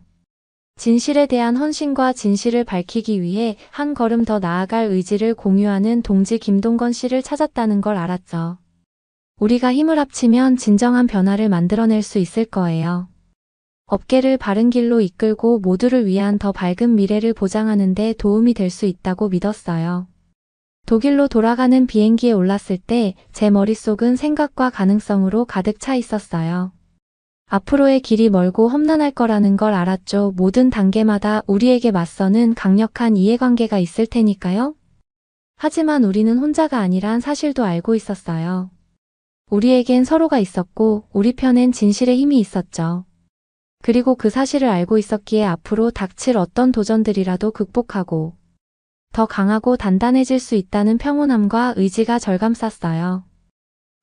진실에 대한 헌신과 진실을 밝히기 위해 한 걸음 더 나아갈 의지를 공유하는 동지 김동건 씨를 찾았다는 걸 알았죠. 우리가 힘을 합치면 진정한 변화를 만들어낼 수 있을 거예요. 업계를 바른 길로 이끌고 모두를 위한 더 밝은 미래를 보장하는 데 도움이 될 수 있다고 믿었어요. 독일로 돌아가는 비행기에 올랐을 때 제 머릿속은 생각과 가능성으로 가득 차 있었어요. 앞으로의 길이 멀고 험난할 거라는 걸 알았죠. 모든 단계마다 우리에게 맞서는 강력한 이해관계가 있을 테니까요. 하지만 우리는 혼자가 아니란 사실도 알고 있었어요. 우리에겐 서로가 있었고 우리 편엔 진실의 힘이 있었죠. 그리고 그 사실을 알고 있었기에 앞으로 닥칠 어떤 도전들이라도 극복하고 더 강하고 단단해질 수 있다는 평온함과 의지가 절감쌌어요.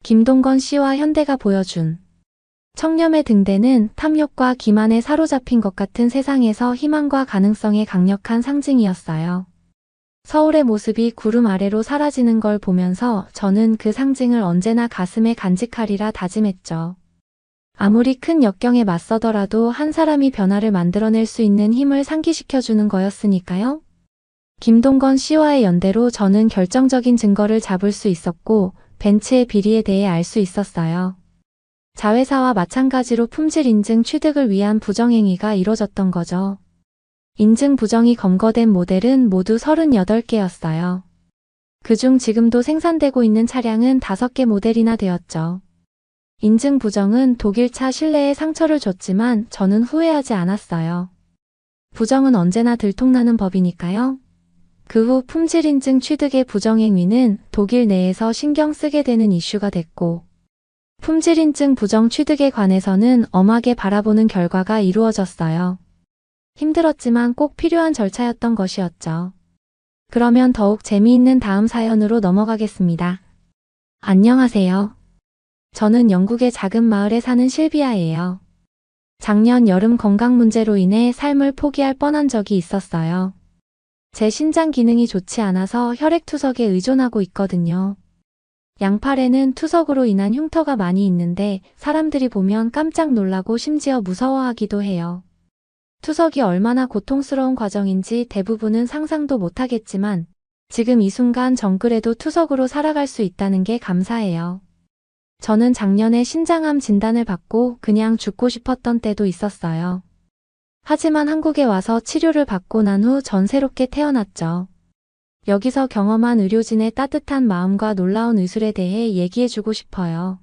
김동건 씨와 현대가 보여준 청렴의 등대는 탐욕과 기만에 사로잡힌 것 같은 세상에서 희망과 가능성의 강력한 상징이었어요. 서울의 모습이 구름 아래로 사라지는 걸 보면서 저는 그 상징을 언제나 가슴에 간직하리라 다짐했죠. 아무리 큰 역경에 맞서더라도 한 사람이 변화를 만들어낼 수 있는 힘을 상기시켜주는 거였으니까요. 김동건 씨와의 연대로 저는 결정적인 증거를 잡을 수 있었고 벤츠의 비리에 대해 알 수 있었어요. 자회사와 마찬가지로 품질 인증 취득을 위한 부정행위가 이뤄졌던 거죠. 인증 부정이 검거된 모델은 모두 38개였어요. 그중 지금도 생산되고 있는 차량은 5개 모델이나 되었죠. 인증 부정은 독일차 실내에 상처를 줬지만 저는 후회하지 않았어요. 부정은 언제나 들통나는 법이니까요. 그 후 품질 인증 취득의 부정행위는 독일 내에서 신경 쓰게 되는 이슈가 됐고, 품질 인증 부정 취득에 관해서는 엄하게 바라보는 결과가 이루어졌어요. 힘들었지만 꼭 필요한 절차였던 것이었죠. 그러면 더욱 재미있는 다음 사연으로 넘어가겠습니다. 안녕하세요. 저는 영국의 작은 마을에 사는 실비아예요. 작년 여름 건강 문제로 인해 삶을 포기할 뻔한 적이 있었어요. 제 신장 기능이 좋지 않아서 혈액투석에 의존하고 있거든요. 양팔에는 투석으로 인한 흉터가 많이 있는데 사람들이 보면 깜짝 놀라고 심지어 무서워하기도 해요. 투석이 얼마나 고통스러운 과정인지 대부분은 상상도 못하겠지만 지금 이 순간 정글에도 투석으로 살아갈 수 있다는 게 감사해요. 저는 작년에 신장암 진단을 받고 그냥 죽고 싶었던 때도 있었어요. 하지만 한국에 와서 치료를 받고 난 후 전 새롭게 태어났죠. 여기서 경험한 의료진의 따뜻한 마음과 놀라운 의술에 대해 얘기해주고 싶어요.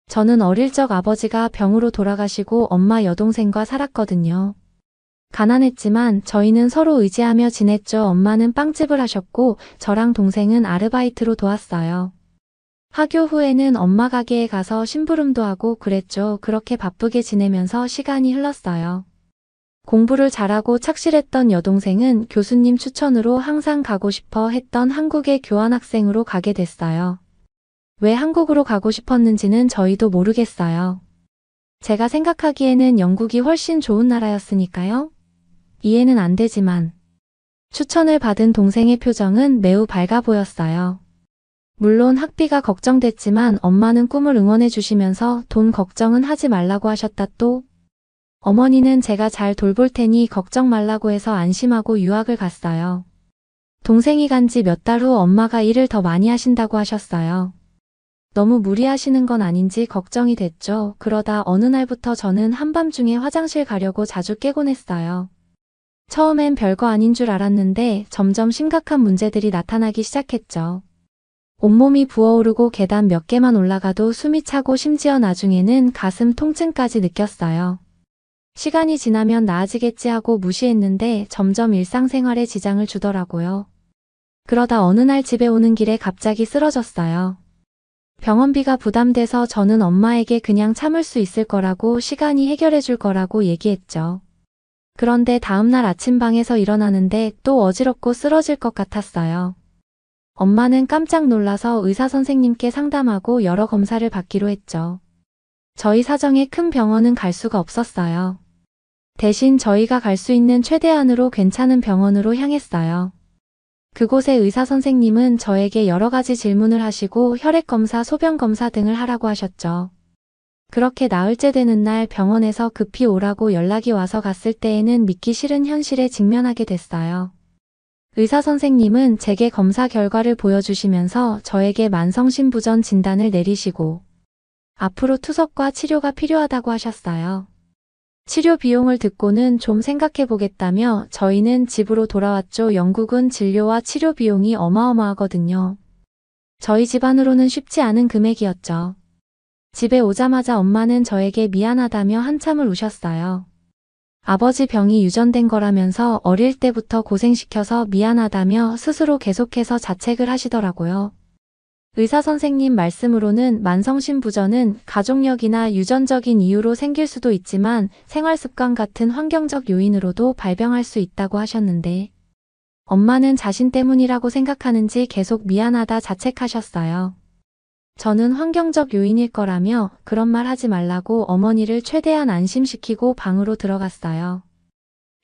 저는 어릴 적 아버지가 병으로 돌아가시고 엄마 여동생과 살았거든요. 가난했지만 저희는 서로 의지하며 지냈죠. 엄마는 빵집을 하셨고 저랑 동생은 아르바이트로 도왔어요. 하교 후에는 엄마 가게에 가서 심부름도 하고 그랬죠. 그렇게 바쁘게 지내면서 시간이 흘렀어요. 공부를 잘하고 착실했던 여동생은 교수님 추천으로 항상 가고 싶어 했던 한국의 교환학생으로 가게 됐어요. 왜 한국으로 가고 싶었는지는 저희도 모르겠어요. 제가 생각하기에는 영국이 훨씬 좋은 나라였으니까요. 이해는 안 되지만 추천을 받은 동생의 표정은 매우 밝아 보였어요. 물론 학비가 걱정됐지만 엄마는 꿈을 응원해 주시면서 돈 걱정은 하지 말라고 하셨다 또. 어머니는 제가 잘 돌볼 테니 걱정 말라고 해서 안심하고 유학을 갔어요. 동생이 간 지 몇 달 후 엄마가 일을 더 많이 하신다고 하셨어요. 너무 무리하시는 건 아닌지 걱정이 됐죠. 그러다 어느 날부터 저는 한밤중에 화장실 가려고 자주 깨곤 했어요. 처음엔 별거 아닌 줄 알았는데 점점 심각한 문제들이 나타나기 시작했죠. 온몸이 부어오르고 계단 몇 개만 올라가도 숨이 차고 심지어 나중에는 가슴 통증까지 느꼈어요. 시간이 지나면 나아지겠지 하고 무시했는데 점점 일상생활에 지장을 주더라고요. 그러다 어느 날 집에 오는 길에 갑자기 쓰러졌어요. 병원비가 부담돼서 저는 엄마에게 그냥 참을 수 있을 거라고 시간이 해결해 줄 거라고 얘기했죠. 그런데 다음날 아침방에서 일어나는데 또 어지럽고 쓰러질 것 같았어요. 엄마는 깜짝 놀라서 의사 선생님께 상담하고 여러 검사를 받기로 했죠. 저희 사정에 큰 병원은 갈 수가 없었어요. 대신 저희가 갈 수 있는 최대한으로 괜찮은 병원으로 향했어요. 그곳의 의사 선생님은 저에게 여러 가지 질문을 하시고 혈액검사, 소변검사 등을 하라고 하셨죠. 그렇게 나흘째 되는 날 병원에서 급히 오라고 연락이 와서 갔을 때에는 믿기 싫은 현실에 직면하게 됐어요. 의사 선생님은 제게 검사 결과를 보여주시면서 저에게 만성심부전 진단을 내리시고 앞으로 투석과 치료가 필요하다고 하셨어요. 치료 비용을 듣고는 좀 생각해 보겠다며 저희는 집으로 돌아왔죠. 영국은 진료와 치료 비용이 어마어마하거든요. 저희 집안으로는 쉽지 않은 금액이었죠. 집에 오자마자 엄마는 저에게 미안하다며 한참을 우셨어요. 아버지 병이 유전된 거라면서 어릴 때부터 고생시켜서 미안하다며 스스로 계속해서 자책을 하시더라고요. 의사 선생님 말씀으로는 만성심부전은 가족력이나 유전적인 이유로 생길 수도 있지만 생활습관 같은 환경적 요인으로도 발병할 수 있다고 하셨는데 엄마는 자신 때문이라고 생각하는지 계속 미안하다 자책하셨어요. 저는 환경적 요인일 거라며 그런 말 하지 말라고 어머니를 최대한 안심시키고 방으로 들어갔어요.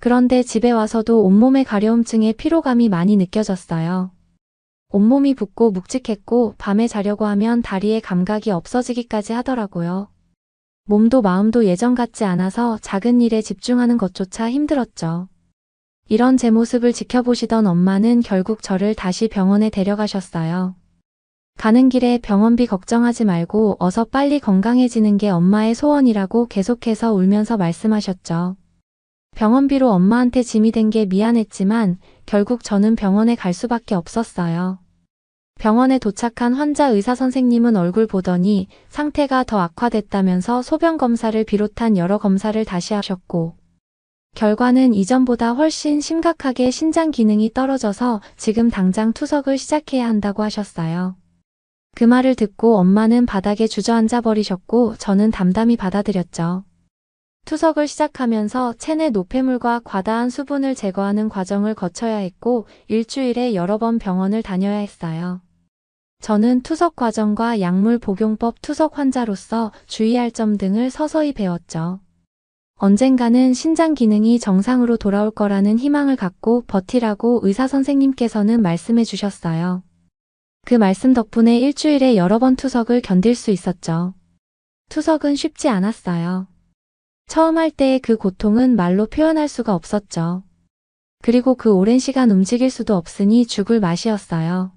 그런데 집에 와서도 온몸에 가려움증에 피로감이 많이 느껴졌어요. 온몸이 붓고 묵직했고 밤에 자려고 하면 다리에 감각이 없어지기까지 하더라고요. 몸도 마음도 예전 같지 않아서 작은 일에 집중하는 것조차 힘들었죠. 이런 제 모습을 지켜보시던 엄마는 결국 저를 다시 병원에 데려가셨어요. 가는 길에 병원비 걱정하지 말고 어서 빨리 건강해지는 게 엄마의 소원이라고 계속해서 울면서 말씀하셨죠. 병원비로 엄마한테 짐이 된 게 미안했지만 결국 저는 병원에 갈 수밖에 없었어요. 병원에 도착한 환자 의사 선생님은 얼굴 보더니 상태가 더 악화됐다면서 소변 검사를 비롯한 여러 검사를 다시 하셨고, 결과는 이전보다 훨씬 심각하게 신장 기능이 떨어져서 지금 당장 투석을 시작해야 한다고 하셨어요. 그 말을 듣고 엄마는 바닥에 주저앉아 버리셨고 저는 담담히 받아들였죠. 투석을 시작하면서 체내 노폐물과 과다한 수분을 제거하는 과정을 거쳐야 했고 일주일에 여러 번 병원을 다녀야 했어요. 저는 투석 과정과 약물 복용법 투석 환자로서 주의할 점 등을 서서히 배웠죠. 언젠가는 신장 기능이 정상으로 돌아올 거라는 희망을 갖고 버티라고 의사 선생님께서는 말씀해 주셨어요. 그 말씀 덕분에 일주일에 여러 번 투석을 견딜 수 있었죠. 투석은 쉽지 않았어요. 처음 할 때의 그 고통은 말로 표현할 수가 없었죠. 그리고 그 오랜 시간 움직일 수도 없으니 죽을 맛이었어요.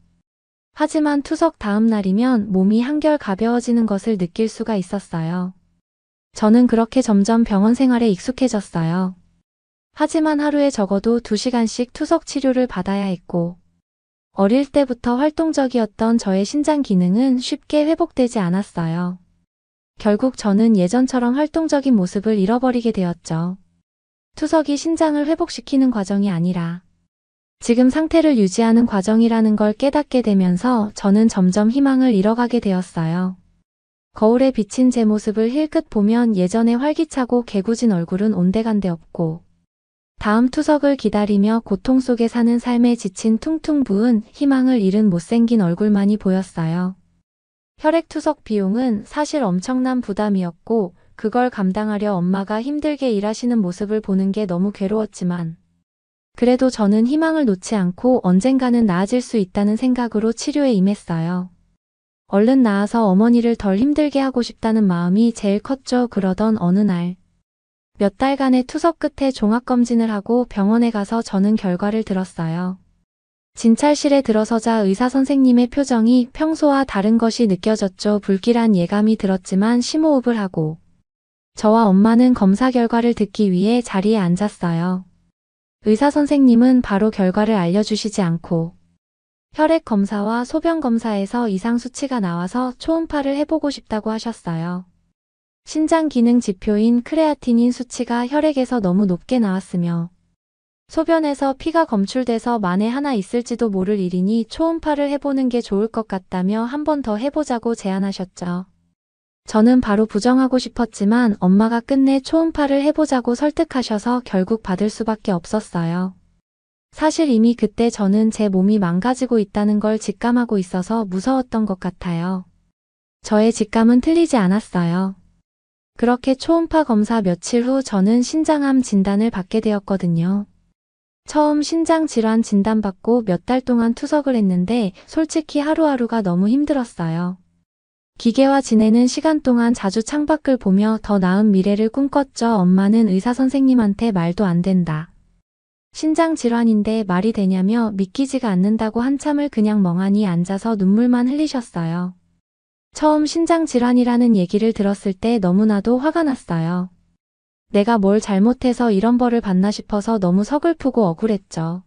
하지만 투석 다음 날이면 몸이 한결 가벼워지는 것을 느낄 수가 있었어요. 저는 그렇게 점점 병원 생활에 익숙해졌어요. 하지만 하루에 적어도 2시간씩 투석 치료를 받아야 했고, 어릴 때부터 활동적이었던 저의 신장 기능은 쉽게 회복되지 않았어요. 결국 저는 예전처럼 활동적인 모습을 잃어버리게 되었죠. 투석이 신장을 회복시키는 과정이 아니라 지금 상태를 유지하는 과정이라는 걸 깨닫게 되면서 저는 점점 희망을 잃어가게 되었어요. 거울에 비친 제 모습을 힐끗 보면 예전에 활기차고 개구진 얼굴은 온데간데 없고, 다음 투석을 기다리며 고통 속에 사는 삶에 지친 퉁퉁 부은 희망을 잃은 못생긴 얼굴만이 보였어요. 혈액 투석 비용은 사실 엄청난 부담이었고 그걸 감당하려 엄마가 힘들게 일하시는 모습을 보는 게 너무 괴로웠지만 그래도 저는 희망을 놓지 않고 언젠가는 나아질 수 있다는 생각으로 치료에 임했어요. 얼른 나아서 어머니를 덜 힘들게 하고 싶다는 마음이 제일 컸죠. 그러던 어느 날 몇 달간의 투석 끝에 종합검진을 하고 병원에 가서 저는 결과를 들었어요. 진찰실에 들어서자 의사 선생님의 표정이 평소와 다른 것이 느껴졌죠. 불길한 예감이 들었지만 심호흡을 하고 저와 엄마는 검사 결과를 듣기 위해 자리에 앉았어요. 의사 선생님은 바로 결과를 알려주시지 않고 혈액 검사와 소변 검사에서 이상 수치가 나와서 초음파를 해보고 싶다고 하셨어요. 신장 기능 지표인 크레아티닌 수치가 혈액에서 너무 높게 나왔으며 소변에서 피가 검출돼서 만에 하나 있을지도 모를 일이니 초음파를 해보는 게 좋을 것 같다며 한 번 더 해보자고 제안하셨죠. 저는 바로 부정하고 싶었지만 엄마가 끝내 초음파를 해보자고 설득하셔서 결국 받을 수밖에 없었어요. 사실 이미 그때 저는 제 몸이 망가지고 있다는 걸 직감하고 있어서 무서웠던 것 같아요. 저의 직감은 틀리지 않았어요. 그렇게 초음파 검사 며칠 후 저는 신장암 진단을 받게 되었거든요. 처음 신장 질환 진단받고 몇 달 동안 투석을 했는데 솔직히 하루하루가 너무 힘들었어요. 기계와 지내는 시간 동안 자주 창밖을 보며 더 나은 미래를 꿈꿨죠. 엄마는 의사 선생님한테 말도 안 된다. 신장 질환인데 말이 되냐며 믿기지가 않는다고 한참을 그냥 멍하니 앉아서 눈물만 흘리셨어요. 처음 신장 질환이라는 얘기를 들었을 때 너무나도 화가 났어요. 내가 뭘 잘못해서 이런 벌을 받나 싶어서 너무 서글프고 억울했죠.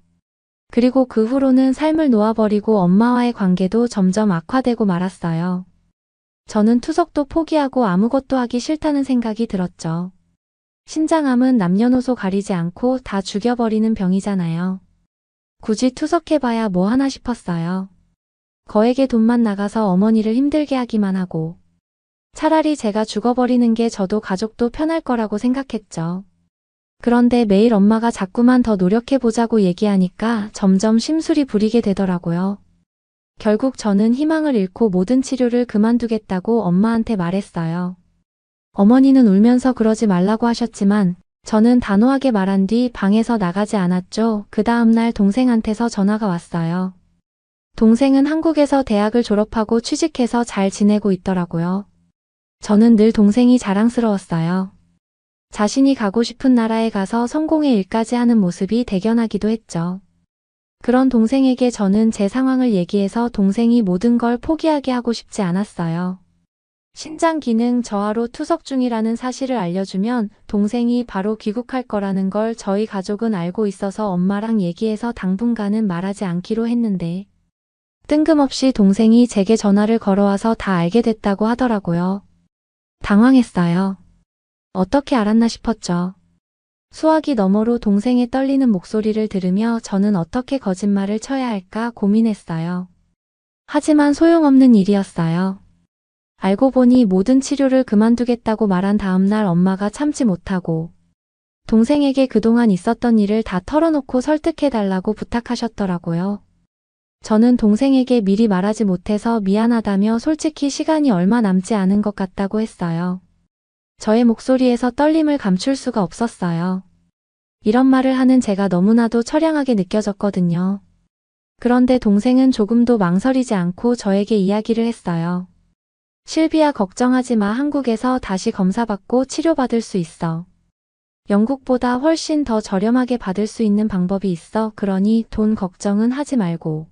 그리고 그 후로는 삶을 놓아버리고 엄마와의 관계도 점점 악화되고 말았어요. 저는 투석도 포기하고 아무것도 하기 싫다는 생각이 들었죠. 신장암은 남녀노소 가리지 않고 다 죽여버리는 병이잖아요. 굳이 투석해봐야 뭐 하나 싶었어요. 거액의 돈만 나가서 어머니를 힘들게 하기만 하고 차라리 제가 죽어버리는 게 저도 가족도 편할 거라고 생각했죠. 그런데 매일 엄마가 자꾸만 더 노력해보자고 얘기하니까 점점 심술이 부리게 되더라고요. 결국 저는 희망을 잃고 모든 치료를 그만두겠다고 엄마한테 말했어요. 어머니는 울면서 그러지 말라고 하셨지만 저는 단호하게 말한 뒤 방에서 나가지 않았죠. 그 다음날 동생한테서 전화가 왔어요. 동생은 한국에서 대학을 졸업하고 취직해서 잘 지내고 있더라고요. 저는 늘 동생이 자랑스러웠어요. 자신이 가고 싶은 나라에 가서 성공의 일까지 하는 모습이 대견하기도 했죠. 그런 동생에게 저는 제 상황을 얘기해서 동생이 모든 걸 포기하게 하고 싶지 않았어요. 신장 기능 저하로 투석 중이라는 사실을 알려주면 동생이 바로 귀국할 거라는 걸 저희 가족은 알고 있어서 엄마랑 얘기해서 당분간은 말하지 않기로 했는데 뜬금없이 동생이 제게 전화를 걸어와서 다 알게 됐다고 하더라고요. 당황했어요. 어떻게 알았나 싶었죠. 수화기 너머로 동생의 떨리는 목소리를 들으며 저는 어떻게 거짓말을 쳐야 할까 고민했어요. 하지만 소용없는 일이었어요. 알고 보니 모든 치료를 그만두겠다고 말한 다음날 엄마가 참지 못하고 동생에게 그동안 있었던 일을 다 털어놓고 설득해달라고 부탁하셨더라고요. 저는 동생에게 미리 말하지 못해서 미안하다며 솔직히 시간이 얼마 남지 않은 것 같다고 했어요. 저의 목소리에서 떨림을 감출 수가 없었어요. 이런 말을 하는 제가 너무나도 처량하게 느껴졌거든요. 그런데 동생은 조금도 망설이지 않고 저에게 이야기를 했어요. 실비야 걱정하지 마. 한국에서 다시 검사받고 치료받을 수 있어. 영국보다 훨씬 더 저렴하게 받을 수 있는 방법이 있어. 그러니 돈 걱정은 하지 말고.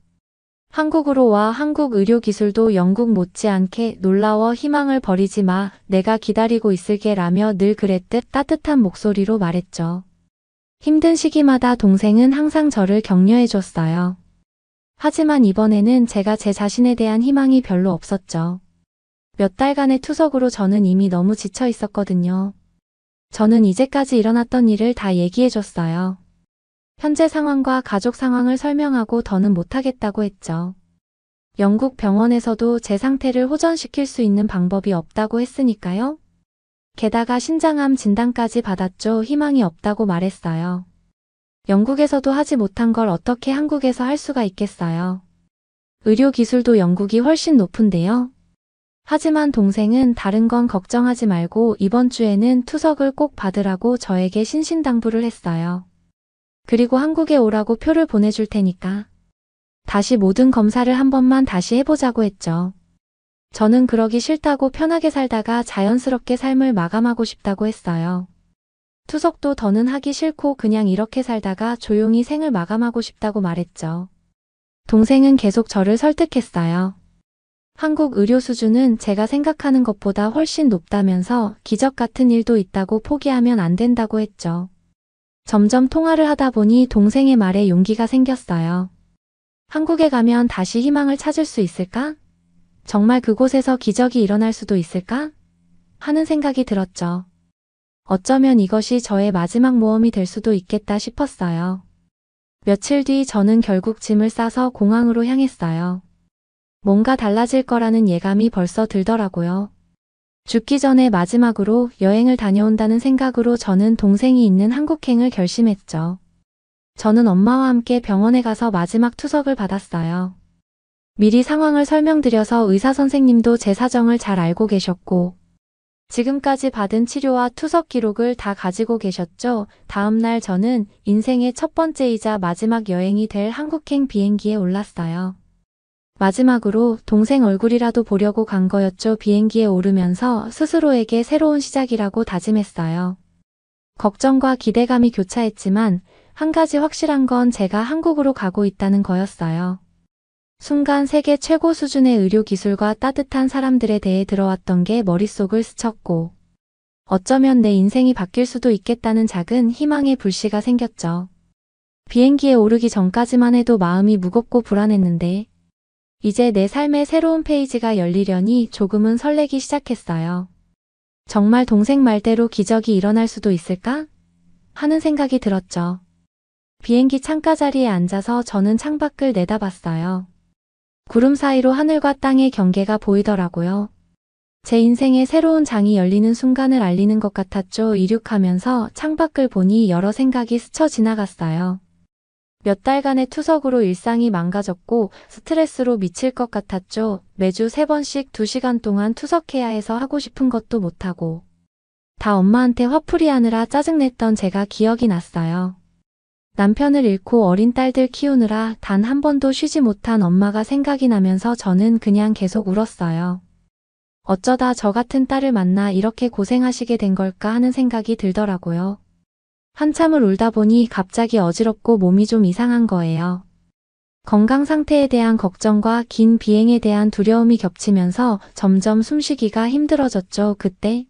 한국으로 와. 한국 의료기술도 영국 못지않게 놀라워. 희망을 버리지 마. 내가 기다리고 있을게 라며 늘 그랬듯 따뜻한 목소리로 말했죠. 힘든 시기마다 동생은 항상 저를 격려해 줬어요. 하지만 이번에는 제가 제 자신에 대한 희망이 별로 없었죠. 몇 달간의 투석으로 저는 이미 너무 지쳐 있었거든요. 저는 이제까지 일어났던 일을 다 얘기해 줬어요. 현재 상황과 가족 상황을 설명하고 더는 못하겠다고 했죠. 영국 병원에서도 제 상태를 호전시킬 수 있는 방법이 없다고 했으니까요. 게다가 신장암 진단까지 받았죠. 희망이 없다고 말했어요. 영국에서도 하지 못한 걸 어떻게 한국에서 할 수가 있겠어요. 의료 기술도 영국이 훨씬 높은데요. 하지만 동생은 다른 건 걱정하지 말고 이번 주에는 투석을 꼭 받으라고 저에게 신신당부를 했어요. 그리고 한국에 오라고 표를 보내줄 테니까. 다시 모든 검사를 한 번만 다시 해보자고 했죠. 저는 그러기 싫다고 편하게 살다가 자연스럽게 삶을 마감하고 싶다고 했어요. 투석도 더는 하기 싫고 그냥 이렇게 살다가 조용히 생을 마감하고 싶다고 말했죠. 동생은 계속 저를 설득했어요. 한국 의료 수준은 제가 생각하는 것보다 훨씬 높다면서 기적 같은 일도 있다고 포기하면 안 된다고 했죠. 점점 통화를 하다 보니 동생의 말에 용기가 생겼어요. 한국에 가면 다시 희망을 찾을 수 있을까? 정말 그곳에서 기적이 일어날 수도 있을까? 하는 생각이 들었죠. 어쩌면 이것이 저의 마지막 모험이 될 수도 있겠다 싶었어요. 며칠 뒤 저는 결국 짐을 싸서 공항으로 향했어요. 뭔가 달라질 거라는 예감이 벌써 들더라고요. 죽기 전에 마지막으로 여행을 다녀온다는 생각으로 저는 동생이 있는 한국행을 결심했죠. 저는 엄마와 함께 병원에 가서 마지막 투석을 받았어요. 미리 상황을 설명드려서 의사 선생님도 제 사정을 잘 알고 계셨고 지금까지 받은 치료와 투석 기록을 다 가지고 계셨죠. 다음 날 저는 인생의 첫 번째이자 마지막 여행이 될 한국행 비행기에 올랐어요. 마지막으로 동생 얼굴이라도 보려고 간 거였죠. 비행기에 오르면서 스스로에게 새로운 시작이라고 다짐했어요. 걱정과 기대감이 교차했지만 한 가지 확실한 건 제가 한국으로 가고 있다는 거였어요. 순간 세계 최고 수준의 의료 기술과 따뜻한 사람들에 대해 들어왔던 게 머릿속을 스쳤고 어쩌면 내 인생이 바뀔 수도 있겠다는 작은 희망의 불씨가 생겼죠. 비행기에 오르기 전까지만 해도 마음이 무겁고 불안했는데 이제 내 삶의 새로운 페이지가 열리려니 조금은 설레기 시작했어요. 정말 동생 말대로 기적이 일어날 수도 있을까? 하는 생각이 들었죠. 비행기 창가 자리에 앉아서 저는 창밖을 내다봤어요. 구름 사이로 하늘과 땅의 경계가 보이더라고요. 제 인생의 새로운 장이 열리는 순간을 알리는 것 같았죠. 이륙하면서 창밖을 보니 여러 생각이 스쳐 지나갔어요. 몇 달간의 투석으로 일상이 망가졌고 스트레스로 미칠 것 같았죠. 매주 3번씩 2시간 동안 투석해야 해서 하고 싶은 것도 못하고 다 엄마한테 화풀이하느라 짜증냈던 제가 기억이 났어요. 남편을 잃고 어린 딸들 키우느라 단 한 번도 쉬지 못한 엄마가 생각이 나면서 저는 그냥 계속 울었어요. 어쩌다 저 같은 딸을 만나 이렇게 고생하시게 된 걸까 하는 생각이 들더라고요. 한참을 울다 보니 갑자기 어지럽고 몸이 좀 이상한 거예요. 건강 상태에 대한 걱정과 긴 비행에 대한 두려움이 겹치면서 점점 숨쉬기가 힘들어졌죠. 그때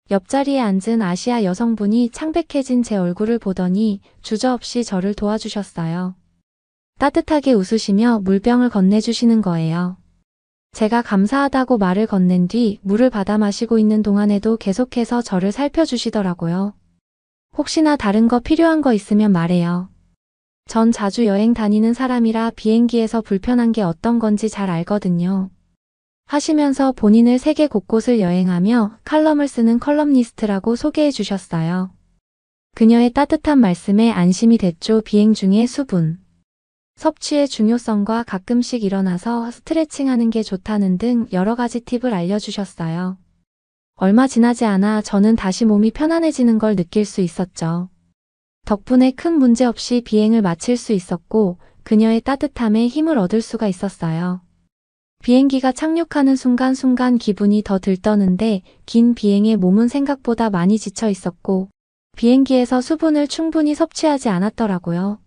옆자리에 앉은 아시아 여성분이 창백해진 제 얼굴을 보더니 주저없이 저를 도와주셨어요. 따뜻하게 웃으시며 물병을 건네주시는 거예요. 제가 감사하다고 말을 건넨 뒤 물을 받아 마시고 있는 동안에도 계속해서 저를 살펴주시더라고요. 혹시나 다른 거 필요한 거 있으면 말해요. 전 자주 여행 다니는 사람이라 비행기에서 불편한 게 어떤 건지 잘 알거든요. 하시면서 본인을 세계 곳곳을 여행하며 칼럼을 쓰는 컬럼니스트라고 소개해 주셨어요. 그녀의 따뜻한 말씀에 안심이 됐죠. 비행 중에 수분, 섭취의 중요성과 가끔씩 일어나서 스트레칭하는 게 좋다는 등 여러 가지 팁을 알려주셨어요. 얼마 지나지 않아 저는 다시 몸이 편안해지는 걸 느낄 수 있었죠. 덕분에 큰 문제 없이 비행을 마칠 수 있었고 그녀의 따뜻함에 힘을 얻을 수가 있었어요. 비행기가 착륙하는 순간순간 기분이 더 들떠는데 긴 비행에 몸은 생각보다 많이 지쳐 있었고 비행기에서 수분을 충분히 섭취하지 않았더라고요.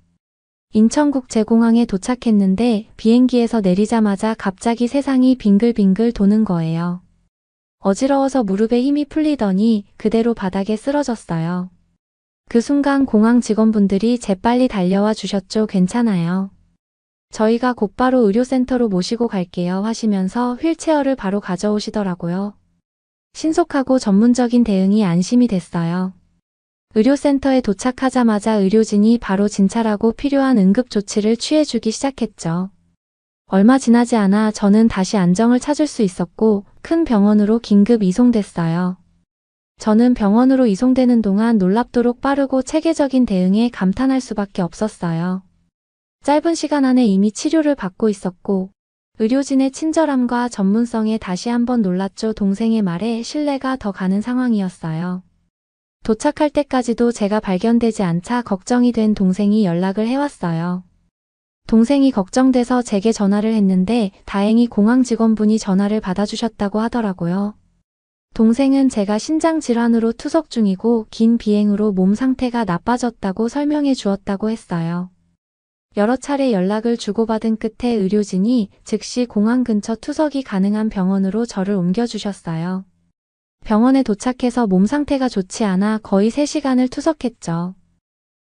인천국제공항에 도착했는데 비행기에서 내리자마자 갑자기 세상이 빙글빙글 도는 거예요. 어지러워서 무릎에 힘이 풀리더니 그대로 바닥에 쓰러졌어요. 그 순간 공항 직원분들이 재빨리 달려와 주셨죠. 괜찮아요. 저희가 곧바로 의료센터로 모시고 갈게요 하시면서 휠체어를 바로 가져오시더라고요. 신속하고 전문적인 대응이 안심이 됐어요. 의료센터에 도착하자마자 의료진이 바로 진찰하고 필요한 응급조치를 취해주기 시작했죠. 얼마 지나지 않아 저는 다시 안정을 찾을 수 있었고 큰 병원으로 긴급 이송됐어요. 저는 병원으로 이송되는 동안 놀랍도록 빠르고 체계적인 대응에 감탄할 수밖에 없었어요. 짧은 시간 안에 이미 치료를 받고 있었고 의료진의 친절함과 전문성에 다시 한번 놀랐죠. 동생의 말에 신뢰가 더 가는 상황이었어요. 도착할 때까지도 제가 발견되지 않자 걱정이 된 동생이 연락을 해왔어요. 동생이 걱정돼서 제게 전화를 했는데 다행히 공항 직원분이 전화를 받아주셨다고 하더라고요. 동생은 제가 신장 질환으로 투석 중이고 긴 비행으로 몸 상태가 나빠졌다고 설명해 주었다고 했어요. 여러 차례 연락을 주고받은 끝에 의료진이 즉시 공항 근처 투석이 가능한 병원으로 저를 옮겨주셨어요. 병원에 도착해서 몸 상태가 좋지 않아 거의 3시간을 투석했죠.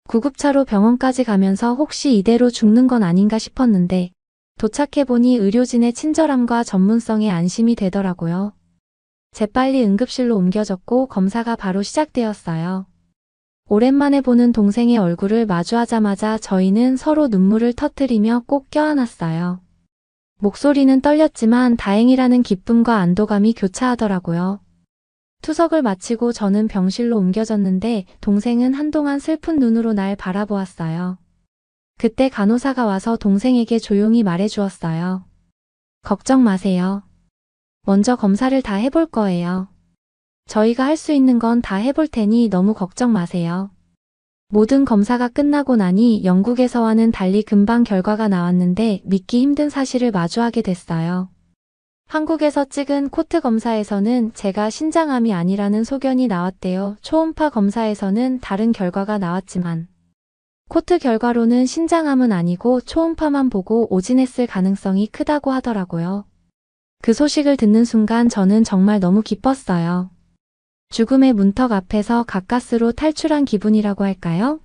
구급차로 병원까지 가면서 혹시 이대로 죽는 건 아닌가 싶었는데 도착해보니 의료진의 친절함과 전문성에 안심이 되더라고요. 재빨리 응급실로 옮겨졌고 검사가 바로 시작되었어요. 오랜만에 보는 동생의 얼굴을 마주하자마자 저희는 서로 눈물을 터뜨리며 꼭 껴안았어요. 목소리는 떨렸지만 다행이라는 기쁨과 안도감이 교차하더라고요. 투석을 마치고 저는 병실로 옮겨졌는데 동생은 한동안 슬픈 눈으로 날 바라보았어요. 그때 간호사가 와서 동생에게 조용히 말해주었어요. 걱정 마세요. 먼저 검사를 다 해볼 거예요. 저희가 할 수 있는 건 다 해볼 테니 너무 걱정 마세요. 모든 검사가 끝나고 나니 영국에서와는 달리 금방 결과가 나왔는데 믿기 힘든 사실을 마주하게 됐어요. 한국에서 찍은 코트 검사에서는 제가 신장암이 아니라는 소견이 나왔대요. 초음파 검사에서는 다른 결과가 나왔지만 코트 결과로는 신장암은 아니고 초음파만 보고 오진했을 가능성이 크다고 하더라고요. 그 소식을 듣는 순간 저는 정말 너무 기뻤어요. 죽음의 문턱 앞에서 가까스로 탈출한 기분이라고 할까요?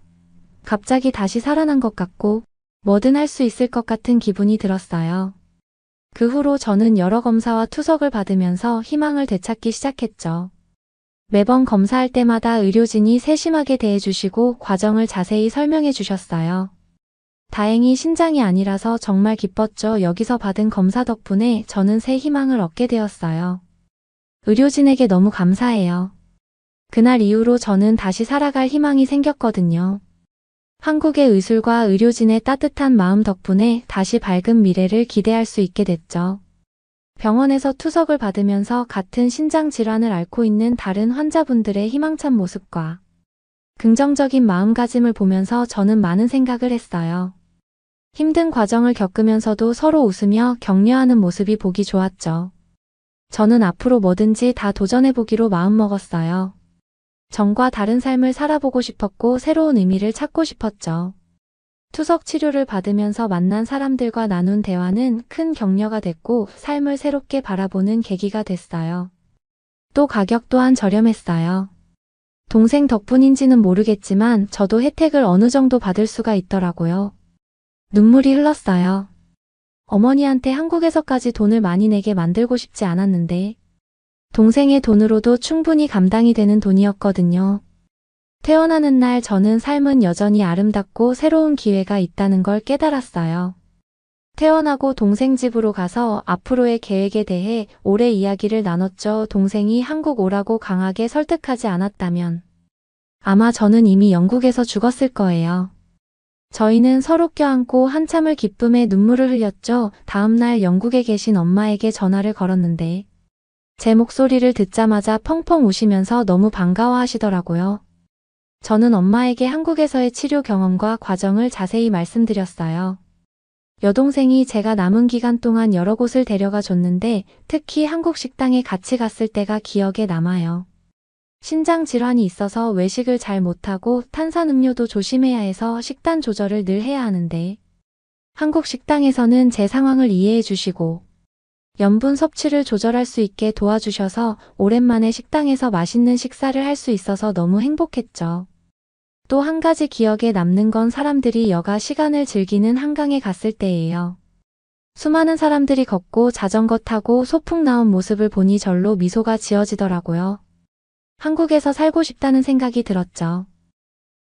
갑자기 다시 살아난 것 같고 뭐든 할 수 있을 것 같은 기분이 들었어요. 그 후로 저는 여러 검사와 투석을 받으면서 희망을 되찾기 시작했죠. 매번 검사할 때마다 의료진이 세심하게 대해주시고 과정을 자세히 설명해 주셨어요. 다행히 신장이 아니라서 정말 기뻤죠. 여기서 받은 검사 덕분에 저는 새 희망을 얻게 되었어요. 의료진에게 너무 감사해요. 그날 이후로 저는 다시 살아갈 희망이 생겼거든요. 한국의 의술과 의료진의 따뜻한 마음 덕분에 다시 밝은 미래를 기대할 수 있게 됐죠. 병원에서 투석을 받으면서 같은 신장 질환을 앓고 있는 다른 환자분들의 희망찬 모습과 긍정적인 마음가짐을 보면서 저는 많은 생각을 했어요. 힘든 과정을 겪으면서도 서로 웃으며 격려하는 모습이 보기 좋았죠. 저는 앞으로 뭐든지 다 도전해보기로 마음먹었어요. 전과 다른 삶을 살아보고 싶었고 새로운 의미를 찾고 싶었죠. 투석 치료를 받으면서 만난 사람들과 나눈 대화는 큰 격려가 됐고 삶을 새롭게 바라보는 계기가 됐어요. 또 가격 또한 저렴했어요. 동생 덕분인지는 모르겠지만 저도 혜택을 어느 정도 받을 수가 있더라고요. 눈물이 흘렀어요. 어머니한테 한국에서까지 돈을 많이 내게 만들고 싶지 않았는데 동생의 돈으로도 충분히 감당이 되는 돈이었거든요. 퇴원하는 날 저는 삶은 여전히 아름답고 새로운 기회가 있다는 걸 깨달았어요. 퇴원하고 동생 집으로 가서 앞으로의 계획에 대해 오래 이야기를 나눴죠. 동생이 한국 오라고 강하게 설득하지 않았다면 아마 저는 이미 영국에서 죽었을 거예요. 저희는 서로 껴안고 한참을 기쁨에 눈물을 흘렸죠. 다음날 영국에 계신 엄마에게 전화를 걸었는데 제 목소리를 듣자마자 펑펑 우시면서 너무 반가워하시더라고요. 저는 엄마에게 한국에서의 치료 경험과 과정을 자세히 말씀드렸어요. 여동생이 제가 남은 기간 동안 여러 곳을 데려가 줬는데 특히 한국 식당에 같이 갔을 때가 기억에 남아요. 신장 질환이 있어서 외식을 잘 못하고 탄산음료도 조심해야 해서 식단 조절을 늘 해야 하는데 한국 식당에서는 제 상황을 이해해 주시고 염분 섭취를 조절할 수 있게 도와주셔서 오랜만에 식당에서 맛있는 식사를 할 수 있어서 너무 행복했죠. 또 한 가지 기억에 남는 건 사람들이 여가 시간을 즐기는 한강에 갔을 때예요. 수많은 사람들이 걷고 자전거 타고 소풍 나온 모습을 보니 절로 미소가 지어지더라고요. 한국에서 살고 싶다는 생각이 들었죠.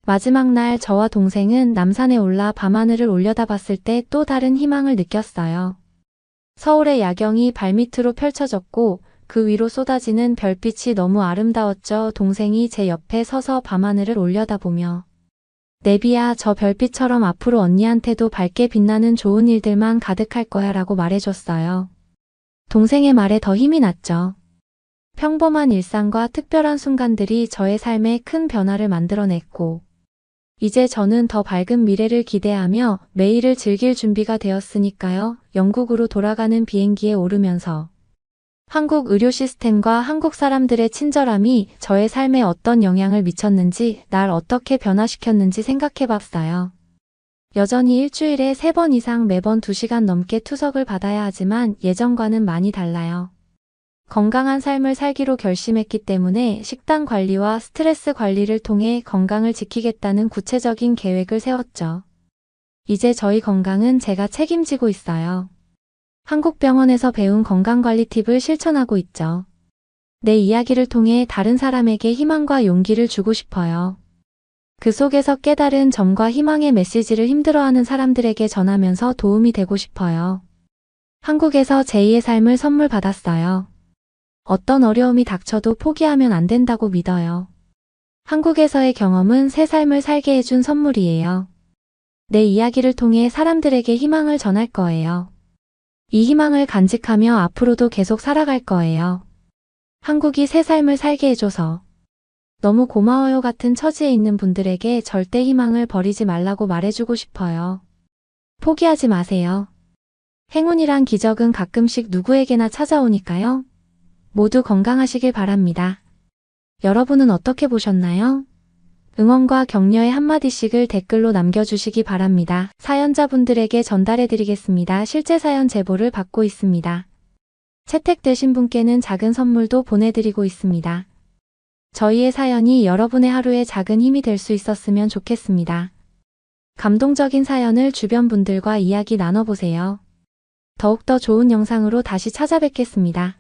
마지막 날 저와 동생은 남산에 올라 밤하늘을 올려다봤을 때 또 다른 희망을 느꼈어요. 서울의 야경이 발밑으로 펼쳐졌고 그 위로 쏟아지는 별빛이 너무 아름다웠죠. 동생이 제 옆에 서서 밤하늘을 올려다보며 내비야, 저 별빛처럼 앞으로 언니한테도 밝게 빛나는 좋은 일들만 가득할 거야 라고 말해줬어요. 동생의 말에 더 힘이 났죠. 평범한 일상과 특별한 순간들이 저의 삶에 큰 변화를 만들어냈고 이제 저는 더 밝은 미래를 기대하며 매일을 즐길 준비가 되었으니까요. 영국으로 돌아가는 비행기에 오르면서 한국 의료 시스템과 한국 사람들의 친절함이 저의 삶에 어떤 영향을 미쳤는지, 날 어떻게 변화시켰는지 생각해봤어요. 여전히 일주일에 3번 이상 매번 2시간 넘게 투석을 받아야 하지만 예전과는 많이 달라요. 건강한 삶을 살기로 결심했기 때문에 식단 관리와 스트레스 관리를 통해 건강을 지키겠다는 구체적인 계획을 세웠죠. 이제 저희 건강은 제가 책임지고 있어요. 한국 병원에서 배운 건강관리 팁을 실천하고 있죠. 내 이야기를 통해 다른 사람에게 희망과 용기를 주고 싶어요. 그 속에서 깨달은 점과 희망의 메시지를 힘들어하는 사람들에게 전하면서 도움이 되고 싶어요. 한국에서 제2의 삶을 선물 받았어요. 어떤 어려움이 닥쳐도 포기하면 안 된다고 믿어요. 한국에서의 경험은 새 삶을 살게 해준 선물이에요. 내 이야기를 통해 사람들에게 희망을 전할 거예요. 이 희망을 간직하며 앞으로도 계속 살아갈 거예요. 한국이 새 삶을 살게 해줘서 너무 고마워요 같은 처지에 있는 분들에게 절대 희망을 버리지 말라고 말해주고 싶어요. 포기하지 마세요. 행운이란 기적은 가끔씩 누구에게나 찾아오니까요. 모두 건강하시길 바랍니다. 여러분은 어떻게 보셨나요? 응원과 격려의 한마디씩을 댓글로 남겨주시기 바랍니다. 사연자분들에게 전달해드리겠습니다. 실제 사연 제보를 받고 있습니다. 채택되신 분께는 작은 선물도 보내드리고 있습니다. 저희의 사연이 여러분의 하루에 작은 힘이 될 수 있었으면 좋겠습니다. 감동적인 사연을 주변 분들과 이야기 나눠보세요. 더욱더 좋은 영상으로 다시 찾아뵙겠습니다.